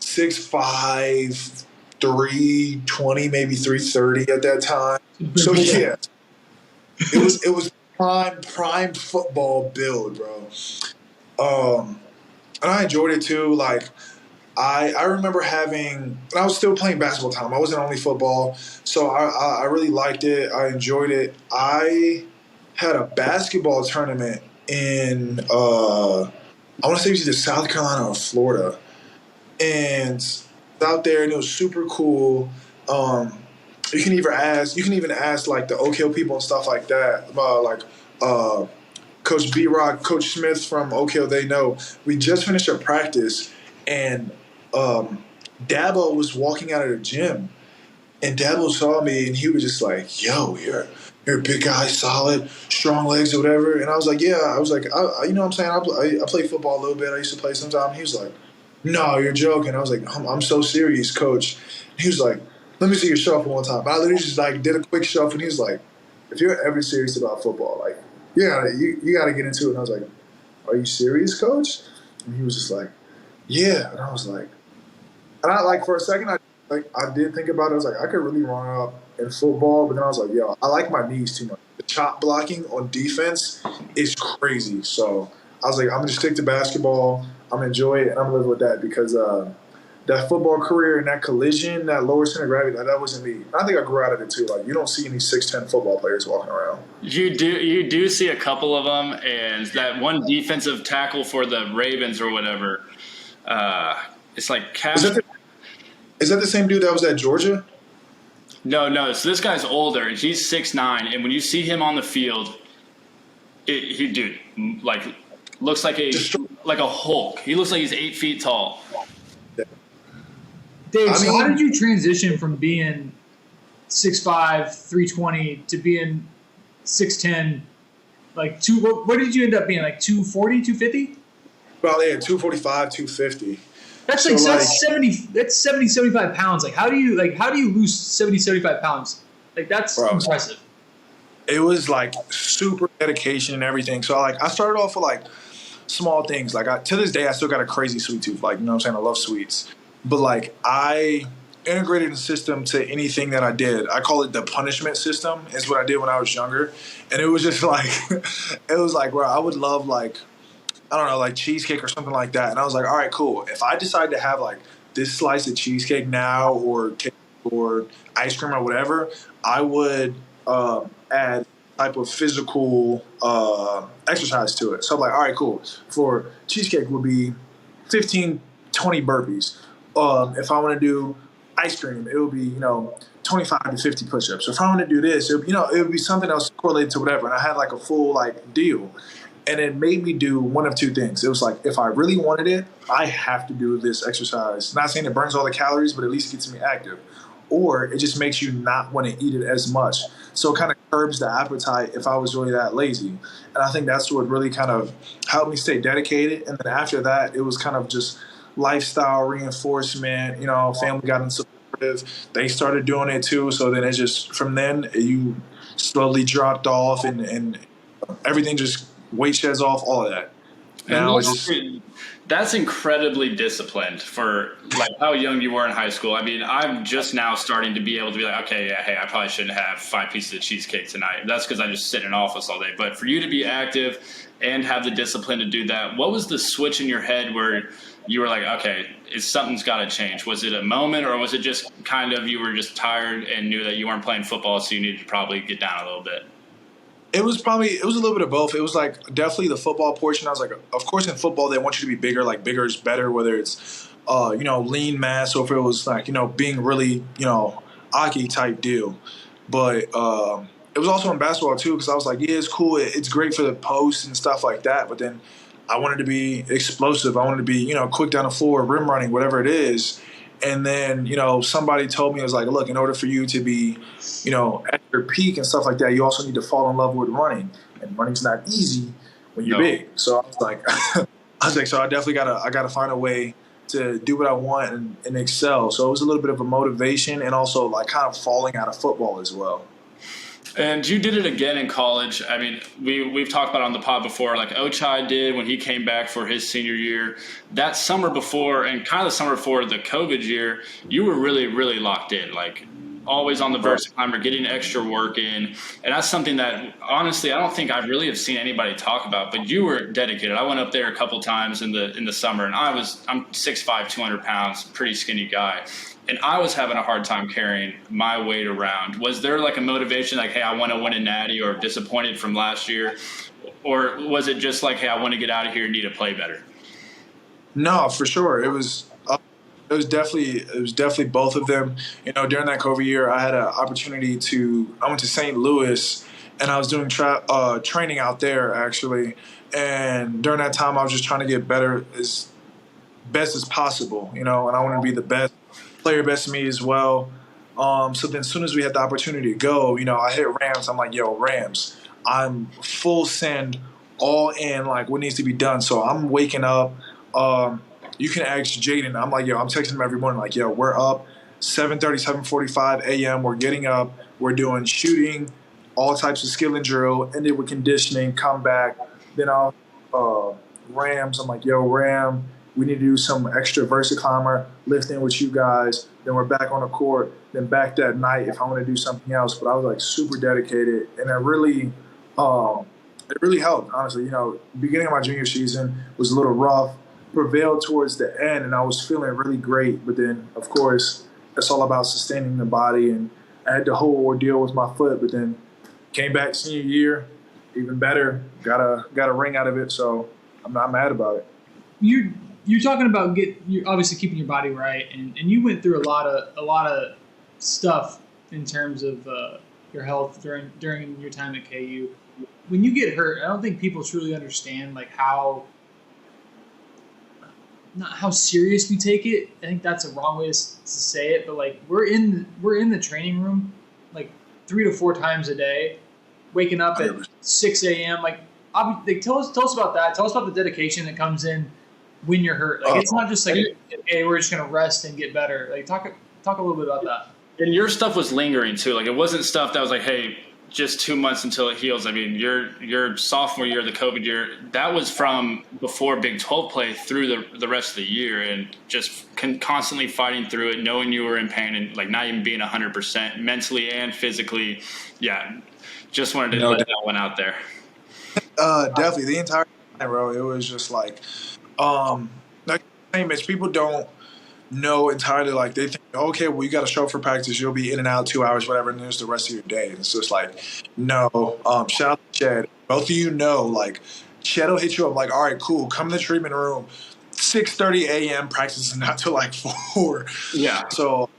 6'5", 320, maybe 330 at that time. So yeah, it was prime football build, bro. And I enjoyed it too. Like I remember and I was still playing basketball time. I wasn't only football, so I really liked it. I enjoyed it. I had a basketball tournament in I want to say it was either South Carolina or Florida, and out there, and it was super cool. You can even ask like the OKO people and stuff like that. Coach B-Rock, Coach Smith from OKO, they know. We just finished a practice, and Dabo was walking out of the gym, and Dabo saw me, and he was just like, "Yo, you're a big guy, solid, strong legs or whatever." And I was like, "Yeah." I was like, "You know what I'm saying? I play football a little bit. I used to play sometime." He was like, "No, you're joking." I was like, I'm so serious, coach. He was like, "Let me see your shuffle one time." I literally just like did a quick shuffle, and he was like, "If you're ever serious about football, like you gotta get into it." And I was like, "Are you serious, coach?" And he was just like, "Yeah." And I was like, and I like for a second I did think about it. I was like, I could really run up in football, but then I was like, yo, I like my knees too much. The chop blocking on defense is crazy. So I was like, I'm gonna stick to basketball. I'm gonna enjoy it, and I'm gonna live with that because that football career and that collision, that lower center of gravity, that wasn't me. I think I grew out of it too. Like you don't see any 6'10" football players walking around. You do see a couple of them, and that one defensive tackle for the Ravens or whatever. It's like Is that the same dude that was at Georgia? No. So this guy's older, and he's 6'9", and when you see him on the field, he looks like a Hulk. He looks like he's 8 feet tall. Dave, so how did you transition from being 6'5", 320 to being 6'10"? Like what did you end up being? Like 240, 250? Well, yeah, 245, 250. That's like 70, 75 pounds. Like how do you lose 70, 75 pounds? Like that's impressive. It was like super dedication and everything. So I started off with like small things. Like to this day, I still got a crazy sweet tooth. Like, you know what I'm saying? I love sweets. But like I integrated the system to anything that I did. I call it the punishment system. Is what I did when I was younger. And it was just like, bro, I would love like, I don't know, like cheesecake or something like that. And I was like, all right, cool. If I decide to have like this slice of cheesecake now or cake or ice cream or whatever, I would add type of physical exercise to it. So I'm like, all right, cool. For cheesecake would be 15, 20 burpees. If I want to do ice cream, it would be, 25 to 50 push-ups. So if I want to do this, it would be something else correlated to whatever. And I had like a full like deal. And it made me do one of two things. It was like, if I really wanted it, I have to do this exercise. Not saying it burns all the calories, but at least it gets me active. Or it just makes you not want to eat it as much. So it kind of curbs the appetite if I was really that lazy. And I think that's what really kind of helped me stay dedicated. And then after that, it was kind of just lifestyle reinforcement. Family got in supportive. They started doing it too. So then from then you slowly dropped off and everything just weight sheds off, all of that. Now that's incredibly disciplined for like how young you were in high school. I mean, I'm just now starting to be able to be like, okay, yeah, hey, I probably shouldn't have 5 pieces of cheesecake tonight. That's because I just sit in office all day. But for you to be active and have the discipline to do that, what was the switch in your head where you were like, okay, something's got to change? Was it a moment, or was it just kind of you were just tired and knew that you weren't playing football, so you needed to probably get down a little bit? It was a little bit of both. It was like definitely the football portion. I was like, of course in football they want you to be bigger, like bigger is better, whether it's, lean mass or if it was like, being really, Aki type deal. But it was also in basketball too, because I was like, yeah, it's cool. It's great for the post and stuff like that. But then I wanted to be explosive. I wanted to be, quick down the floor, rim running, whatever it is. And then, somebody told me, it was like, look, in order for you to be, at your peak and stuff like that, you also need to fall in love with running. And running's not easy when you're big. So I was like, so I definitely gotta find a way to do what I want and excel. So it was a little bit of a motivation and also like kind of falling out of football as well. And you did it again in college. I mean, we've talked about it on the pod before, like Ochai did when he came back for his senior year. That summer before and kind of the summer before the COVID year, you were really, really locked in, like always on the versa climber, getting extra work in. And that's something that, honestly, I don't think I really have seen anybody talk about, but you were dedicated. I went up there a couple times in the summer, and I'm 6'5", 200 pounds, pretty skinny guy. And I was having a hard time carrying my weight around. Was there like a motivation like, hey, I want to win a Natty, or disappointed from last year? Or was it just like, hey, I want to get out of here and need to play better? No, for sure. It was definitely both of them. During that COVID year, I had an opportunity I went to St. Louis, and I was doing training out there actually. And during that time, I was just trying to get better as best as possible, and I wanted to be the best player, best of me as well. So then as soon as we had the opportunity to go, I hit Rams. I'm like, yo, Rams, I'm full send, all in, like what needs to be done. So I'm waking up. You can ask Jaden. I'm like, yo, I'm texting him every morning like, yo, we're up 7:30, 7:45 a.m. We're getting up. We're doing shooting, all types of skill and drill, ended with conditioning, come back. Then I'll Rams. I'm like, yo, Ram, we need to do some extra versa climber, lifting with you guys. Then we're back on the court. Then back that night if I want to do something else. But I was like super dedicated, and it really helped. Honestly, beginning of my junior season was a little rough. Prevailed towards the end, and I was feeling really great. But then, of course, it's all about sustaining the body, and I had the whole ordeal with my foot. But then came back senior year, even better. Got a ring out of it, so I'm not mad about it. You're talking about you're obviously keeping your body right, and you went through a lot of stuff in terms of your health during your time at KU. When you get hurt, I don't think people truly understand like not how serious we take it. I think that's a wrong way to say it, but like we're in the training room like 3 to 4 times a day, waking up at 6 a.m. Like tell us about that. Tell us about the dedication that comes in when you're hurt. Like it's not just like, hey, we're just gonna rest and get better. Like talk a little bit about that. And your stuff was lingering too. Like it wasn't stuff that was like, hey, just 2 months until it heals. I mean, your sophomore year, the COVID year, that was from before Big 12 play through the rest of the year, and just constantly fighting through it, knowing you were in pain and like not even being 100% mentally and physically. Yeah, just wanted to let that one out there. Definitely the entire time, bro. It was just like Mitch, people don't know entirely. Like they think, okay, well, you got to show up for practice. You'll be in and out 2 hours, whatever, and there's the rest of your day. And it's just like, no. Shout out to Chad. Both of you know, like Chad will hit you up like, all right, cool. Come in the treatment room. 6:30 a.m. practice is not till like 4. Yeah. So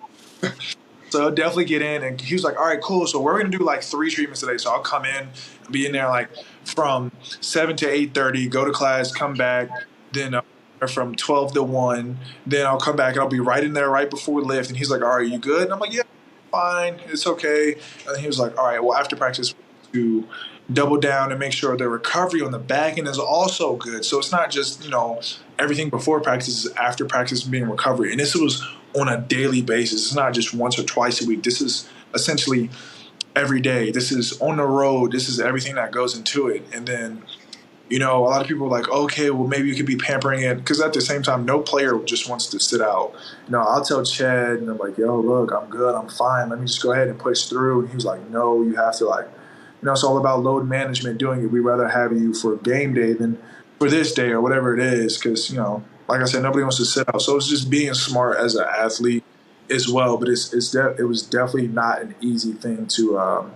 definitely get in. And he was like, all right, cool. So we're gonna do like 3 treatments today. So I'll come in, be in there like from 7 to 8:30, go to class, come back, then from 12 to 1, then I'll come back and I'll be right in there right before lift. And he's like, all right, you good? And I'm like, yeah, fine, it's okay. And he was like, all right, well, after practice, to double down and make sure their recovery on the back end is also good. So it's not just, everything before practice is after practice being recovery. And this was on a daily basis. It's not just once or twice a week. This is essentially every day. This is on the road. This is everything that goes into it. And then, a lot of people are like, okay, well, maybe you could be pampering it. Because at the same time, no player just wants to sit out. I'll tell Chad, and I'm like, yo, look, I'm good. I'm fine. Let me just go ahead and push through. And he was like, no, you have to, it's all about load management doing it. We'd rather have you for game day than for this day or whatever it is. Because, like I said, nobody wants to sit out. So it's just being smart as an athlete as well. But it was definitely not an easy thing to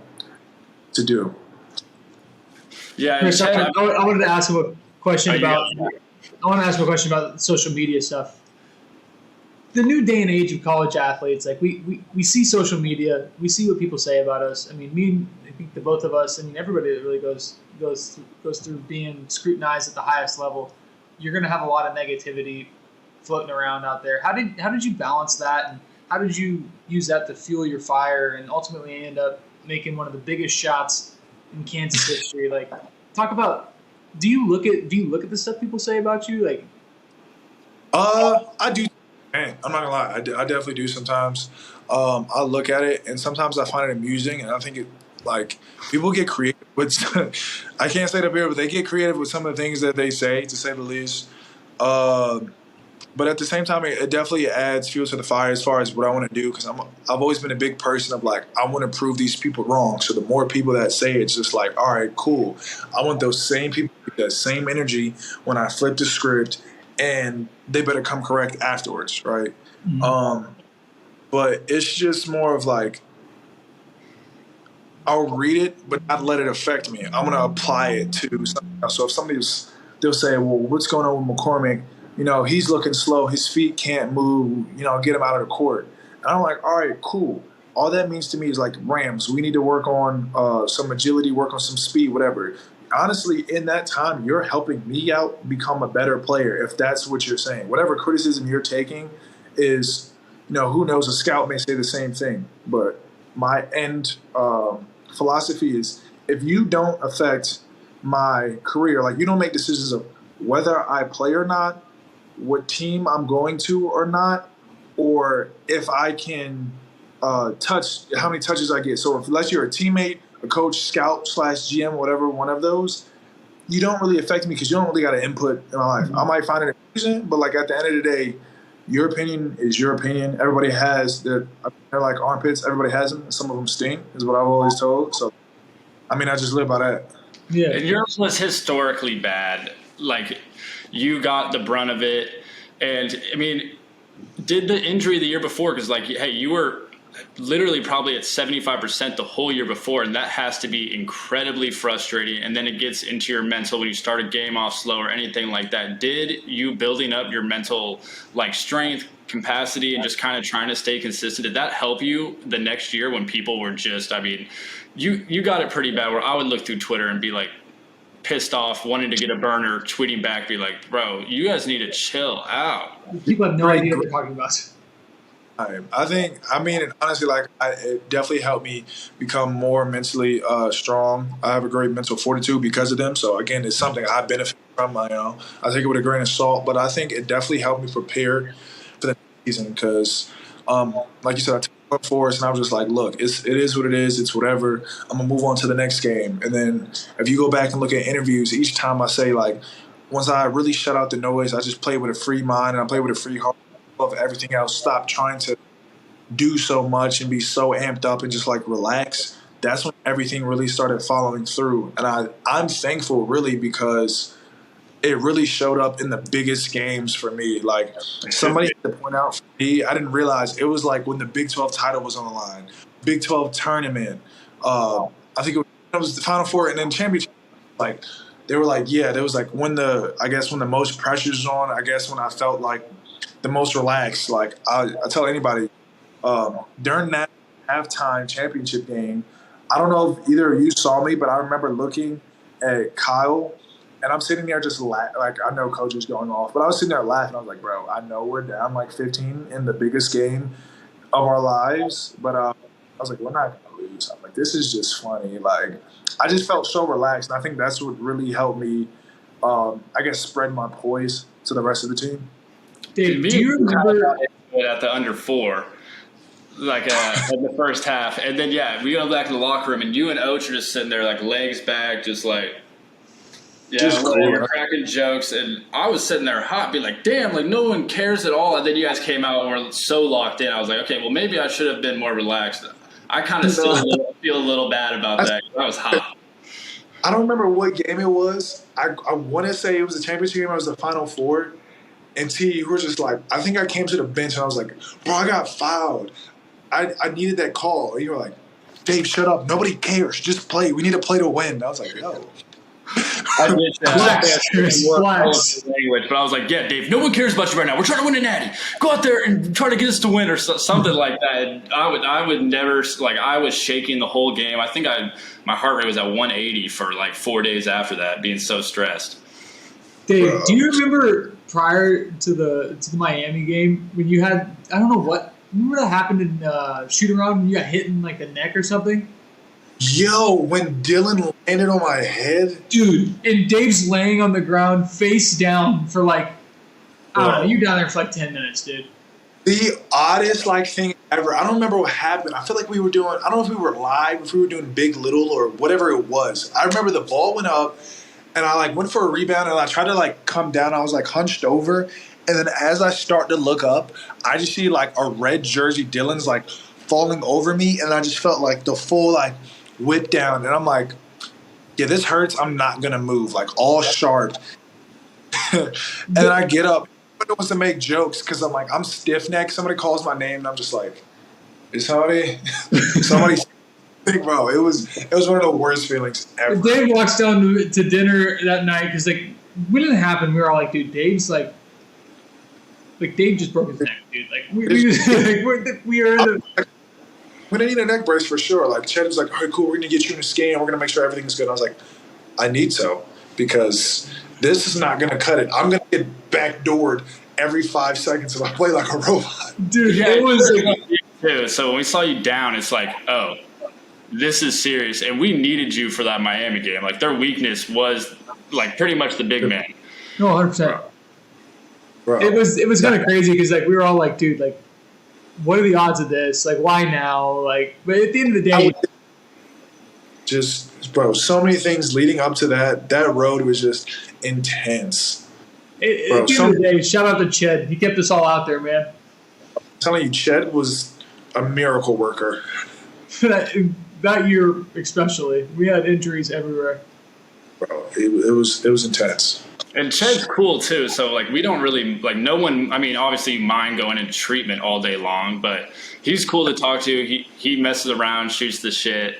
do. Yeah, Chris, I wanted to ask him a question about. I want to ask him a question about social media stuff. The new day and age of college athletes, we see social media, we see what people say about us. I think the both of us. Everybody that really goes through being scrutinized at the highest level. You're going to have a lot of negativity floating around out there. How did you balance that, and how did you use that to fuel your fire, and ultimately end up making one of the biggest shots in Kansas history? Talk about. Do you look at the stuff people say about you? I do. Man, I'm not gonna lie. I definitely do sometimes. I look at it, and sometimes I find it amusing, and I think it people get creative with. I can't say it up here, but they get creative with some of the things that they say, to say the least. But at the same time, it definitely adds fuel to the fire as far as what I want to do, because I've always been a big person of I want to prove these people wrong. So the more people that say it, it's just all right, cool. I want those same people with that same energy when I flip the script, and they better come correct afterwards, right? Mm-hmm. But it's just more of I'll read it, but not let it affect me. I'm gonna apply it to something else. So if they'll say, well, what's going on with McCormack? He's looking slow. His feet can't move. Get him out of the court. And I'm like, all right, cool. All that means to me is Rams. We need to work on some agility, work on some speed, whatever. Honestly, in that time, you're helping me out become a better player, if that's what you're saying. Whatever criticism you're taking is, who knows, a scout may say the same thing. But my end philosophy is, if you don't affect my career, you don't make decisions of whether I play or not, what team I'm going to or not, or if I can touch, how many touches I get. So unless you're a teammate, a coach, scout / GM, whatever, one of those, you don't really affect me because you don't really got an input in my life. I might find it amusing, but at the end of the day, your opinion is your opinion. Everybody has they're like armpits. Everybody has them. Some of them stink, is what I've always told. So, I just live by that. Yeah. And yours was historically bad. You got the brunt of it. And, did the injury the year before, because, hey, you were literally probably at 75% the whole year before, and that has to be incredibly frustrating. And then it gets into your mental when you start a game off slow or anything like that. Did you building up your mental, strength, capacity, and just kind of trying to stay consistent, did that help you the next year when people were just, you got it pretty bad where I would look through Twitter and be pissed off, wanting to get a burner, tweeting back, be like, bro, you guys need to chill out. People have no idea what they're talking about. Honestly, it definitely helped me become more mentally strong. I have a great mental fortitude because of them. So again, it's something I benefit from. I take it with a grain of salt, but I think it definitely helped me prepare for the season because, like you said, I took it for us, and I was just like, look, it is what it is. It's whatever. I'm gonna move on to the next game. And then if you go back and look at interviews, each time I say once I really shut out the noise, I just play with a free mind and I play with a free heart. Of everything else, stop trying to do so much and be so amped up and just relax. That's when everything really started following through. And I'm thankful really because it really showed up in the biggest games for me. Somebody had to point out for me, I didn't realize it was when the Big 12 title was on the line, Big 12 tournament. I think it was the Final Four and then championship. They were there was when the most pressure's on, when I felt the most relaxed. I tell anybody during that halftime championship game, I don't know if either of you saw me, but I remember looking at Kyle, and I'm sitting there just I know coach is going off, but I was sitting there laughing. I was like, bro, I know we're down 15 in the biggest game of our lives, but I was like, we're not going to do something. Like, this is just funny. Like, I just felt so relaxed, and I think that's what really helped me, I guess, spread my poise to the rest of the team. Dave, do you remember at the under 4, like in the first half, and then we go back to the locker room, and you and Oach are just sitting there, like legs back, just like we're cracking jokes, and I was sitting there hot, being like, "Damn, like no one cares at all." And then you guys came out and were so locked in. I was like, "Okay, well maybe I should have been more relaxed." I kind of still feel a little bad about that. I was hot. I don't remember what game it was. I want to say it was the championship game. It was the Final Four. And T, you were just like, I think I came to the bench and I was like, bro, I got fouled. I needed that call. And you were like, Dave, shut up. Nobody cares. Just play. We need to play to win. And I was like, yo. I did language, but I was like, yeah, Dave, no one cares about you right now. We're trying to win a natty. Go out there and try to get us to win or something like that. And I would never, like, I was shaking the whole game. I think my heart rate was at 180 for like 4 days after that, being so stressed. Dave, do you remember prior to the Miami game when you had, I don't know what, remember that happened in shoot around when you got hit in like the neck or something? Yo, when Dylan landed on my head. Dude, and Dave's laying on the ground face down for like, I don't know, you down there for like 10 minutes, dude. The oddest like thing ever. I don't remember what happened. I feel like we were doing, I don't know if we were live, if we were doing Big Little or whatever it was. I remember the ball went up and I like went for a rebound and I tried to like come down. I was like hunched over. And then as I start to look up, I just see like a red jersey Dylan's like falling over me. And I just felt like the full like whip down. And I'm like, yeah, this hurts. I'm not going to move. Like all sharp. And then I get up. It was to make jokes because I'm like, I'm stiff necked. Somebody calls my name and I'm just like, is somebody bro, it was one of the worst feelings ever. Dave walks down to dinner that night because like when it happened, we were all like, dude, Dave's like Dave just broke his neck, dude. Like we are in the. We're gonna need a neck brace for sure. Like Chad was like, all right, cool, we're gonna get you in a scan. We're gonna make sure everything's good. And I was like, I need so because this is not gonna cut it. I'm gonna get backdoored every 5 seconds if I play like a robot. Dude, it was too. So when we saw you down, it's like, oh, this is serious. And we needed you for that Miami game. Like their weakness was like pretty much the big man. No, 100%. Bro. It was kind of crazy because like we were all like, dude, like, what are the odds of this? Like, why now? Like, but at the end of the day, just bro, so many things leading up to that. That road was just intense. At the end of the day, shout out to Ched. He kept us all out there, man. I'm telling you, Ched was a miracle worker. That year especially, we had injuries everywhere. Bro, it was intense. And Ched's cool too, so like we don't really like no one. I mean, obviously you mind going into treatment all day long, but he's cool to talk to. He messes around, shoots the shit.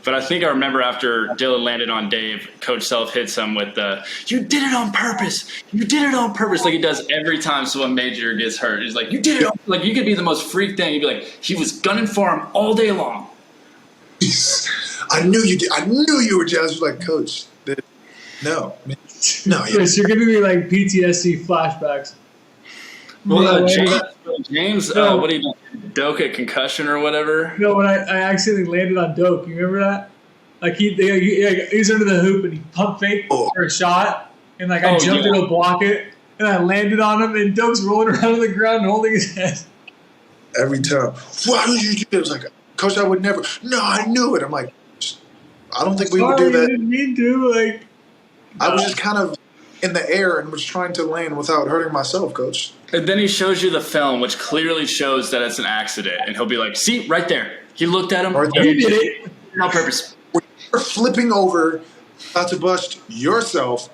But I think I remember after Dylan landed on Dave, Coach Self hits him with the "You did it on purpose. You did it on purpose," like he does every time someone major gets hurt. He's like, "You did it." Like you could be the most freak thing. You'd be like, he was gunning for him all day long. I knew you did. I knew you were just like, Coach. No. Chris, you're giving me like PTSD flashbacks. Well, James, what do you do? Doke at concussion or whatever? No, when I accidentally landed on Doke. You remember that? Like he was under the hoop and he pump faked for a shot, and like I jumped to go block it, and I landed on him, and Doke's rolling around on the ground holding his head. Every time, why did you do it? It was like, Coach, I would never. No, I knew it. I'm like, I don't think we would do that. I didn't mean to. Like, I was just kind of in the air and was trying to land without hurting myself, Coach. And then he shows you the film, which clearly shows that it's an accident. And he'll be like, see, right there. He looked at him. Right there. You did it. On purpose. When you're flipping over, about to bust yourself,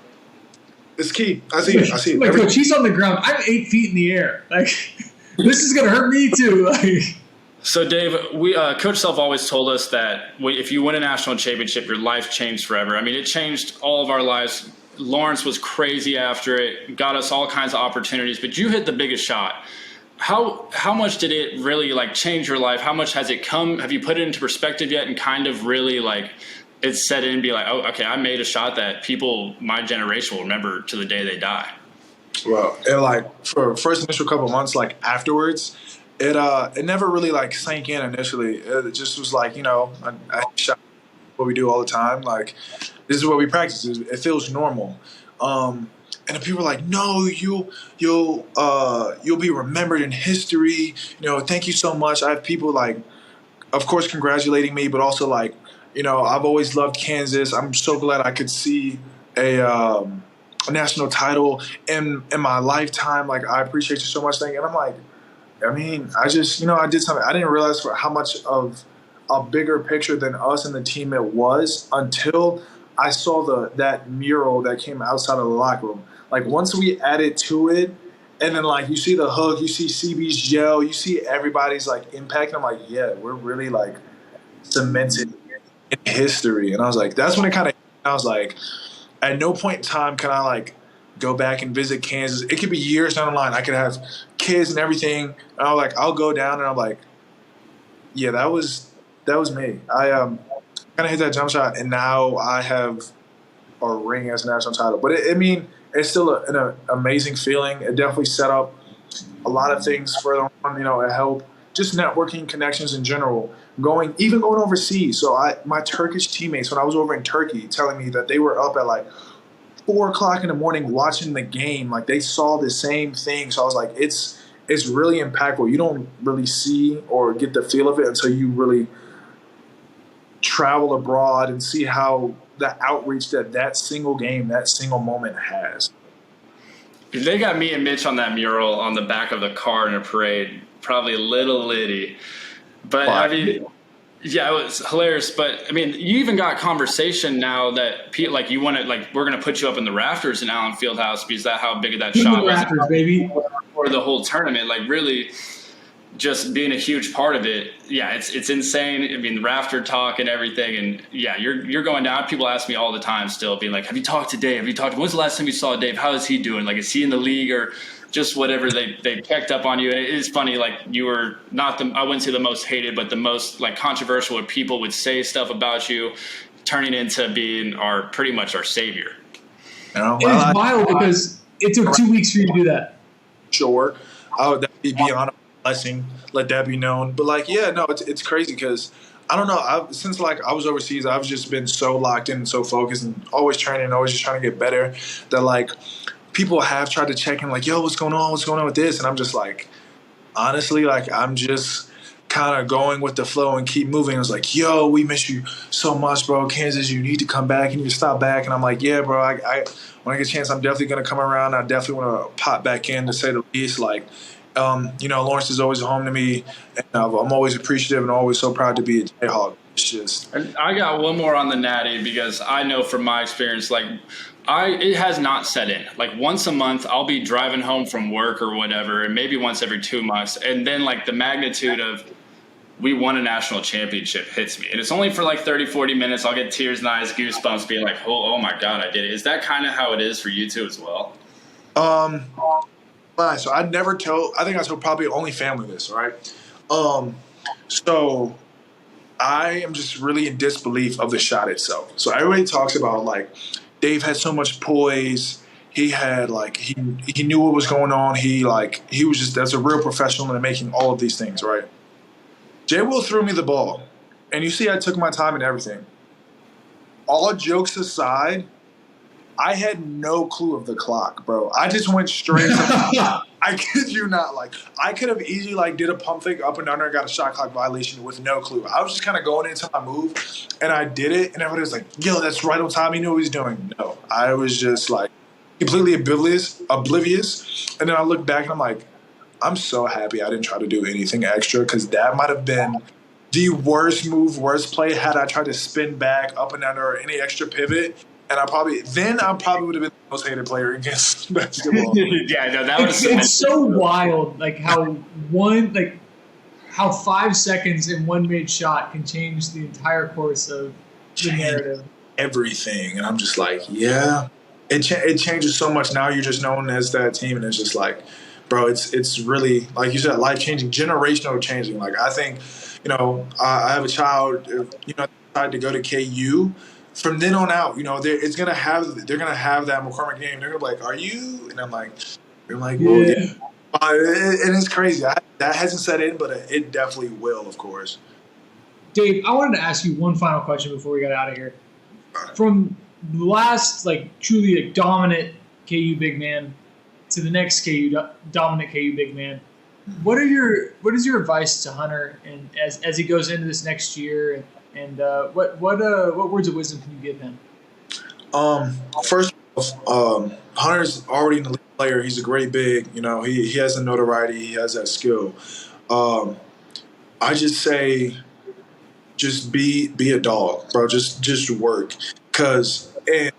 it's key. I see it. Like, Coach, he's on the ground. I'm 8 feet in the air. Like, this is going to hurt me too. Like. So, Dave, Coach Self always told us that if you win a national championship, your life changed forever. I mean, it changed all of our lives. Lawrence was crazy after it, got us all kinds of opportunities, but you hit the biggest shot. How much did it really like change your life? How much has it come? Have you put it into perspective yet and kind of really like it's set in and be like, oh, okay, I made a shot that people my generation will remember to the day they die? Well, and like for first initial couple of months, like afterwards, it never really like sank in initially. It just was like, I shot what we do all the time. Like, this is what we practice. It feels normal. And the people are like, no, you'll be remembered in history. Thank you so much. I have people like, of course, congratulating me, but also like, I've always loved Kansas. I'm so glad I could see a national title in my lifetime. Like, I appreciate you so much. And I'm like, I just, I did something. I didn't realize for how much of a bigger picture than us and the team it was until I saw that mural that came outside of the locker room. Like, once we added to it, and then, like, you see the hook, you see CB's yell, you see everybody's, like, impact. And I'm like, yeah, we're really, like, cemented in history. And I was like, that's when it kind of – I was like, at no point in time can I, like, go back and visit Kansas. It could be years down the line. I could have kids and everything. And I was like, I'll go down, and I'm like, yeah, that was me. I kind of hit that jump shot, and now I have a ring as a national title. But, it's still an amazing feeling. It definitely set up a lot of things further on. It helped just networking, connections in general, going overseas. So my Turkish teammates, when I was over in Turkey, telling me that they were up at like 4 o'clock in the morning watching the game, like they saw the same thing. So I was like, it's really impactful. You don't really see or get the feel of it until you really travel abroad and see how the outreach that single game, that single moment has. They got me and Mitch on that mural on the back of the car in a parade, probably a little litty. But, yeah, it was hilarious. But, you even got conversation now that, like, you want to, like, we're going to put you up in the rafters in Allen Fieldhouse because that's how big of that shot was. Rafters, baby. For the whole tournament, like, really – just being a huge part of it, yeah, it's insane. The rafter talk and everything, and yeah, you're going down. People ask me all the time still, being like, have you talked to Dave? When's the last time you saw Dave? How is he doing? Like, is he in the league or just whatever they checked up on you? And it is funny, like, you were not I wouldn't say the most hated, but the most, like, controversial, where people would say stuff about you, turning into being pretty much our savior. It's wild because it took 2 weeks for you to do that. Sure. I would be on blessing, let that be known. But like, yeah, no, it's crazy because I don't know. Since like I was overseas, I've just been so locked in and so focused and always training, always just trying to get better. That like people have tried to check in, like, yo, what's going on? What's going on with this? And I'm just like, honestly, like I'm just kind of going with the flow and keep moving. I was like, yo, we miss you so much, bro. Kansas, you need to come back. You need to stop back. And I'm like, yeah, bro. I when I get a chance, I'm definitely gonna come around. I definitely want to pop back in, to say the least. Like. Lawrence is always home to me, and I'm always appreciative and always so proud to be a Jayhawk. It's just. And I got one more on the Natty because I know from my experience, like, it has not set in. Like, once a month, I'll be driving home from work or whatever, and maybe once every 2 months, and then like the magnitude of we won a national championship hits me, and it's only for like 30, 40 minutes. I'll get tears in the eyes, goosebumps, being like, oh my God, I did it. Is that kind of how it is for you two as well? So I think I told probably only family this, right? So I am just really in disbelief of the shot itself. So everybody talks about, like, Dave had so much poise. He had, like, he knew what was going on. He was just, that's a real professional in making all of these things, right? Jay Will threw me the ball. And you see I took my time and everything. All jokes aside, I had no clue of the clock, bro. I just went straight to I kid you not. Like, I could have easily, like, did a pump fake up and under and got a shot clock violation with no clue. I was just kind of going into my move, and I did it, and everybody was like, yo, that's right on time. He knew what he was doing. No, I was just, like, completely oblivious. And then I look back, and I'm like, I'm so happy I didn't try to do anything extra, because that might have been the worst move, worst play had I tried to spin back up and under or any extra pivot. And I probably would have been the most hated player against basketball. Yeah, no, that was. It's so wild, like how 5 seconds in one made shot can change the entire course of the narrative. Everything, and I'm just like, yeah, it changes so much. Now you're just known as that team, and it's just like, bro, it's really, like you said, life changing, generational changing. Like, I think, I have a child, decided to go to KU. From then on out, they're gonna have that McCormack name. They're gonna be like, "Are you?" And I'm like, "Well, yeah." And it's crazy. That hasn't set in, but it definitely will, of course. Dave, I wanted to ask you one final question before we got out of here. From the last, truly dominant KU big man to the next dominant KU big man, what is your advice to Hunter and as he goes into this next year, and what words of wisdom can you give him? First off, Hunter's already an elite player. He's a great big. He has the notoriety. He has that skill. I just say, just be a dog, bro. Just work, and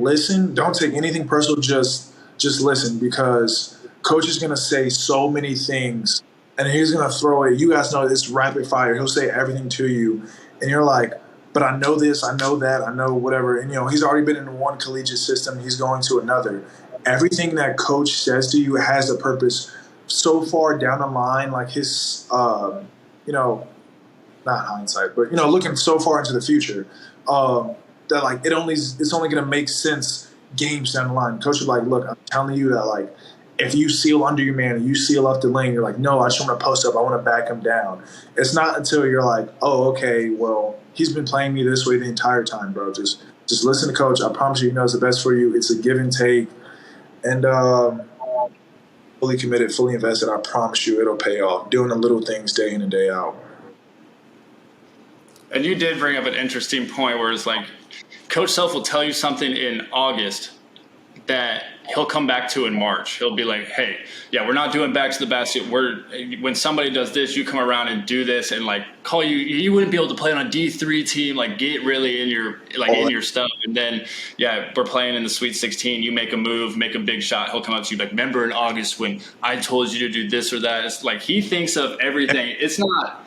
listen. Don't take anything personal. Just listen, because coach is gonna say so many things, and he's gonna throw it. You guys know it's rapid fire. He'll say everything to you, and you're like, but I know this, I know that, I know whatever. And he's already been in one collegiate system. He's going to another. Everything that coach says to you has a purpose. So far down the line, like his, not hindsight, but looking so far into the future, that it's only going to make sense games down the line. Coach is like, look, I'm telling you that if you seal under your man and you seal up the lane, you're like, no, I just want to post up. I want to back him down. It's not until you're like, oh, okay, well, he's been playing me this way the entire time, bro. Just listen to coach. I promise you, he knows the best for you. It's a give and take. And fully committed, fully invested. I promise you it'll pay off. Doing the little things day in and day out. And you did bring up an interesting point where it's like Coach Self will tell you something in August that he'll come back to in March. He'll be like, hey, yeah, we're not doing back to the basket. When somebody does this, you come around and do this and call you. You wouldn't be able to play on a D3 team, get really in your stuff. And then, yeah, we're playing in the Sweet 16. You make a move, make a big shot. He'll come up to you remember in August when I told you to do this or that? It's he thinks of everything. It's not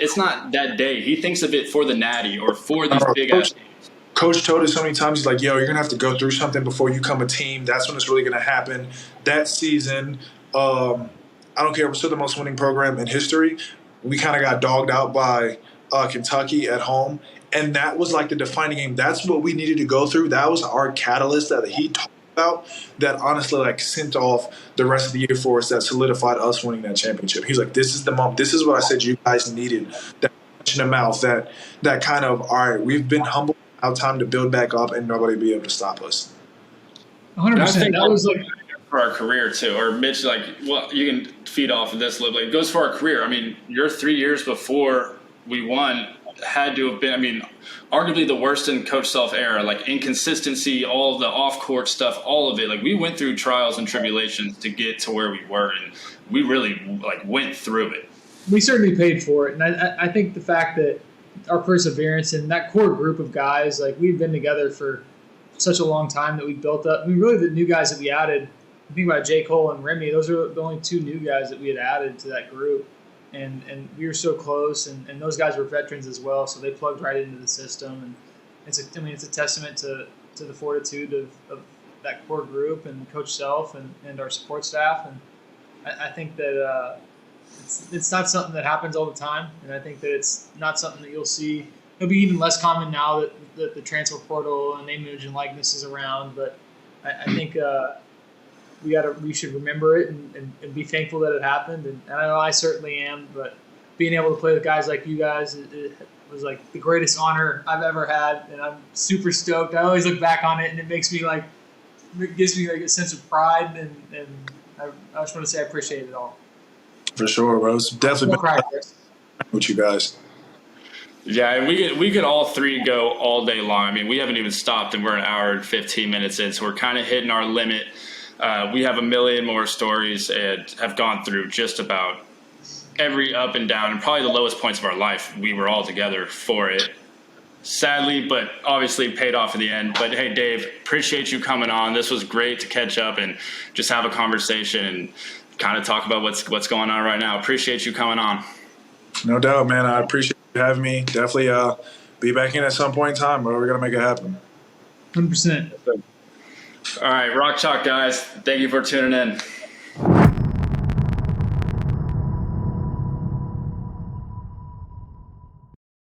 that day. He thinks of it for the Natty or for these big ass teams. Coach told us so many times, he's like, yo, you're going to have to go through something before you become a team. That's when it's really going to happen. That season, I don't care, we're still the most winning program in history. We kind of got dogged out by Kentucky at home. And that was the defining game. That's what we needed to go through. That was our catalyst that he talked about that honestly sent off the rest of the year for us, that solidified us winning that championship. He's like, this is the moment. This is what I said you guys needed. That punch in the mouth, that kind of, all right, we've been humbled. Now time to build back up and nobody be able to stop us. 100%. That was for our career too. Or Mitch, you can feed off of this a little bit. It goes for our career. I mean, your 3 years before we won had to have been, arguably the worst in Coach Self era. Inconsistency, all of the off-court stuff, all of it. We went through trials and tribulations to get to where we were, and we really went through it. We certainly paid for it, and I think the fact that our perseverance and that core group of guys, we've been together for such a long time that we built up. Really the new guys that we added, I think about J. Cole and Remy, those are the only two new guys that we had added to that group. And we were so close, and those guys were veterans as well, so they plugged right into the system. And it's a testament to the fortitude of that core group and Coach Self and our support staff. And I think that it's not something that happens all the time, and I think that it's not something that you'll see. It'll be even less common now that the transfer portal and name, image, and likeness is around. But I think we should remember it and be thankful that it happened. And I know I certainly am. But being able to play with guys like you guys it was the greatest honor I've ever had, and I'm super stoked. I always look back on it, and it makes me it gives me a sense of pride, and I just want to say I appreciate it all. For sure, bro. It's definitely been with you guys. Yeah, and we could all three go all day long. We haven't even stopped, and we're an hour and 15 minutes in, so we're kind of hitting our limit. We have a million more stories and have gone through just about every up and down, and probably the lowest points of our life. We were all together for it. Sadly, but obviously paid off in the end. But hey, Dave, appreciate you coming on. This was great to catch up and just have a conversation and kind of talk about what's going on right now. Appreciate you coming on. No doubt, man. I appreciate you having me. Definitely be back in at some point in time, bro. We're going to make it happen. 100%. All right, Rock Chalk guys, thank you for tuning in.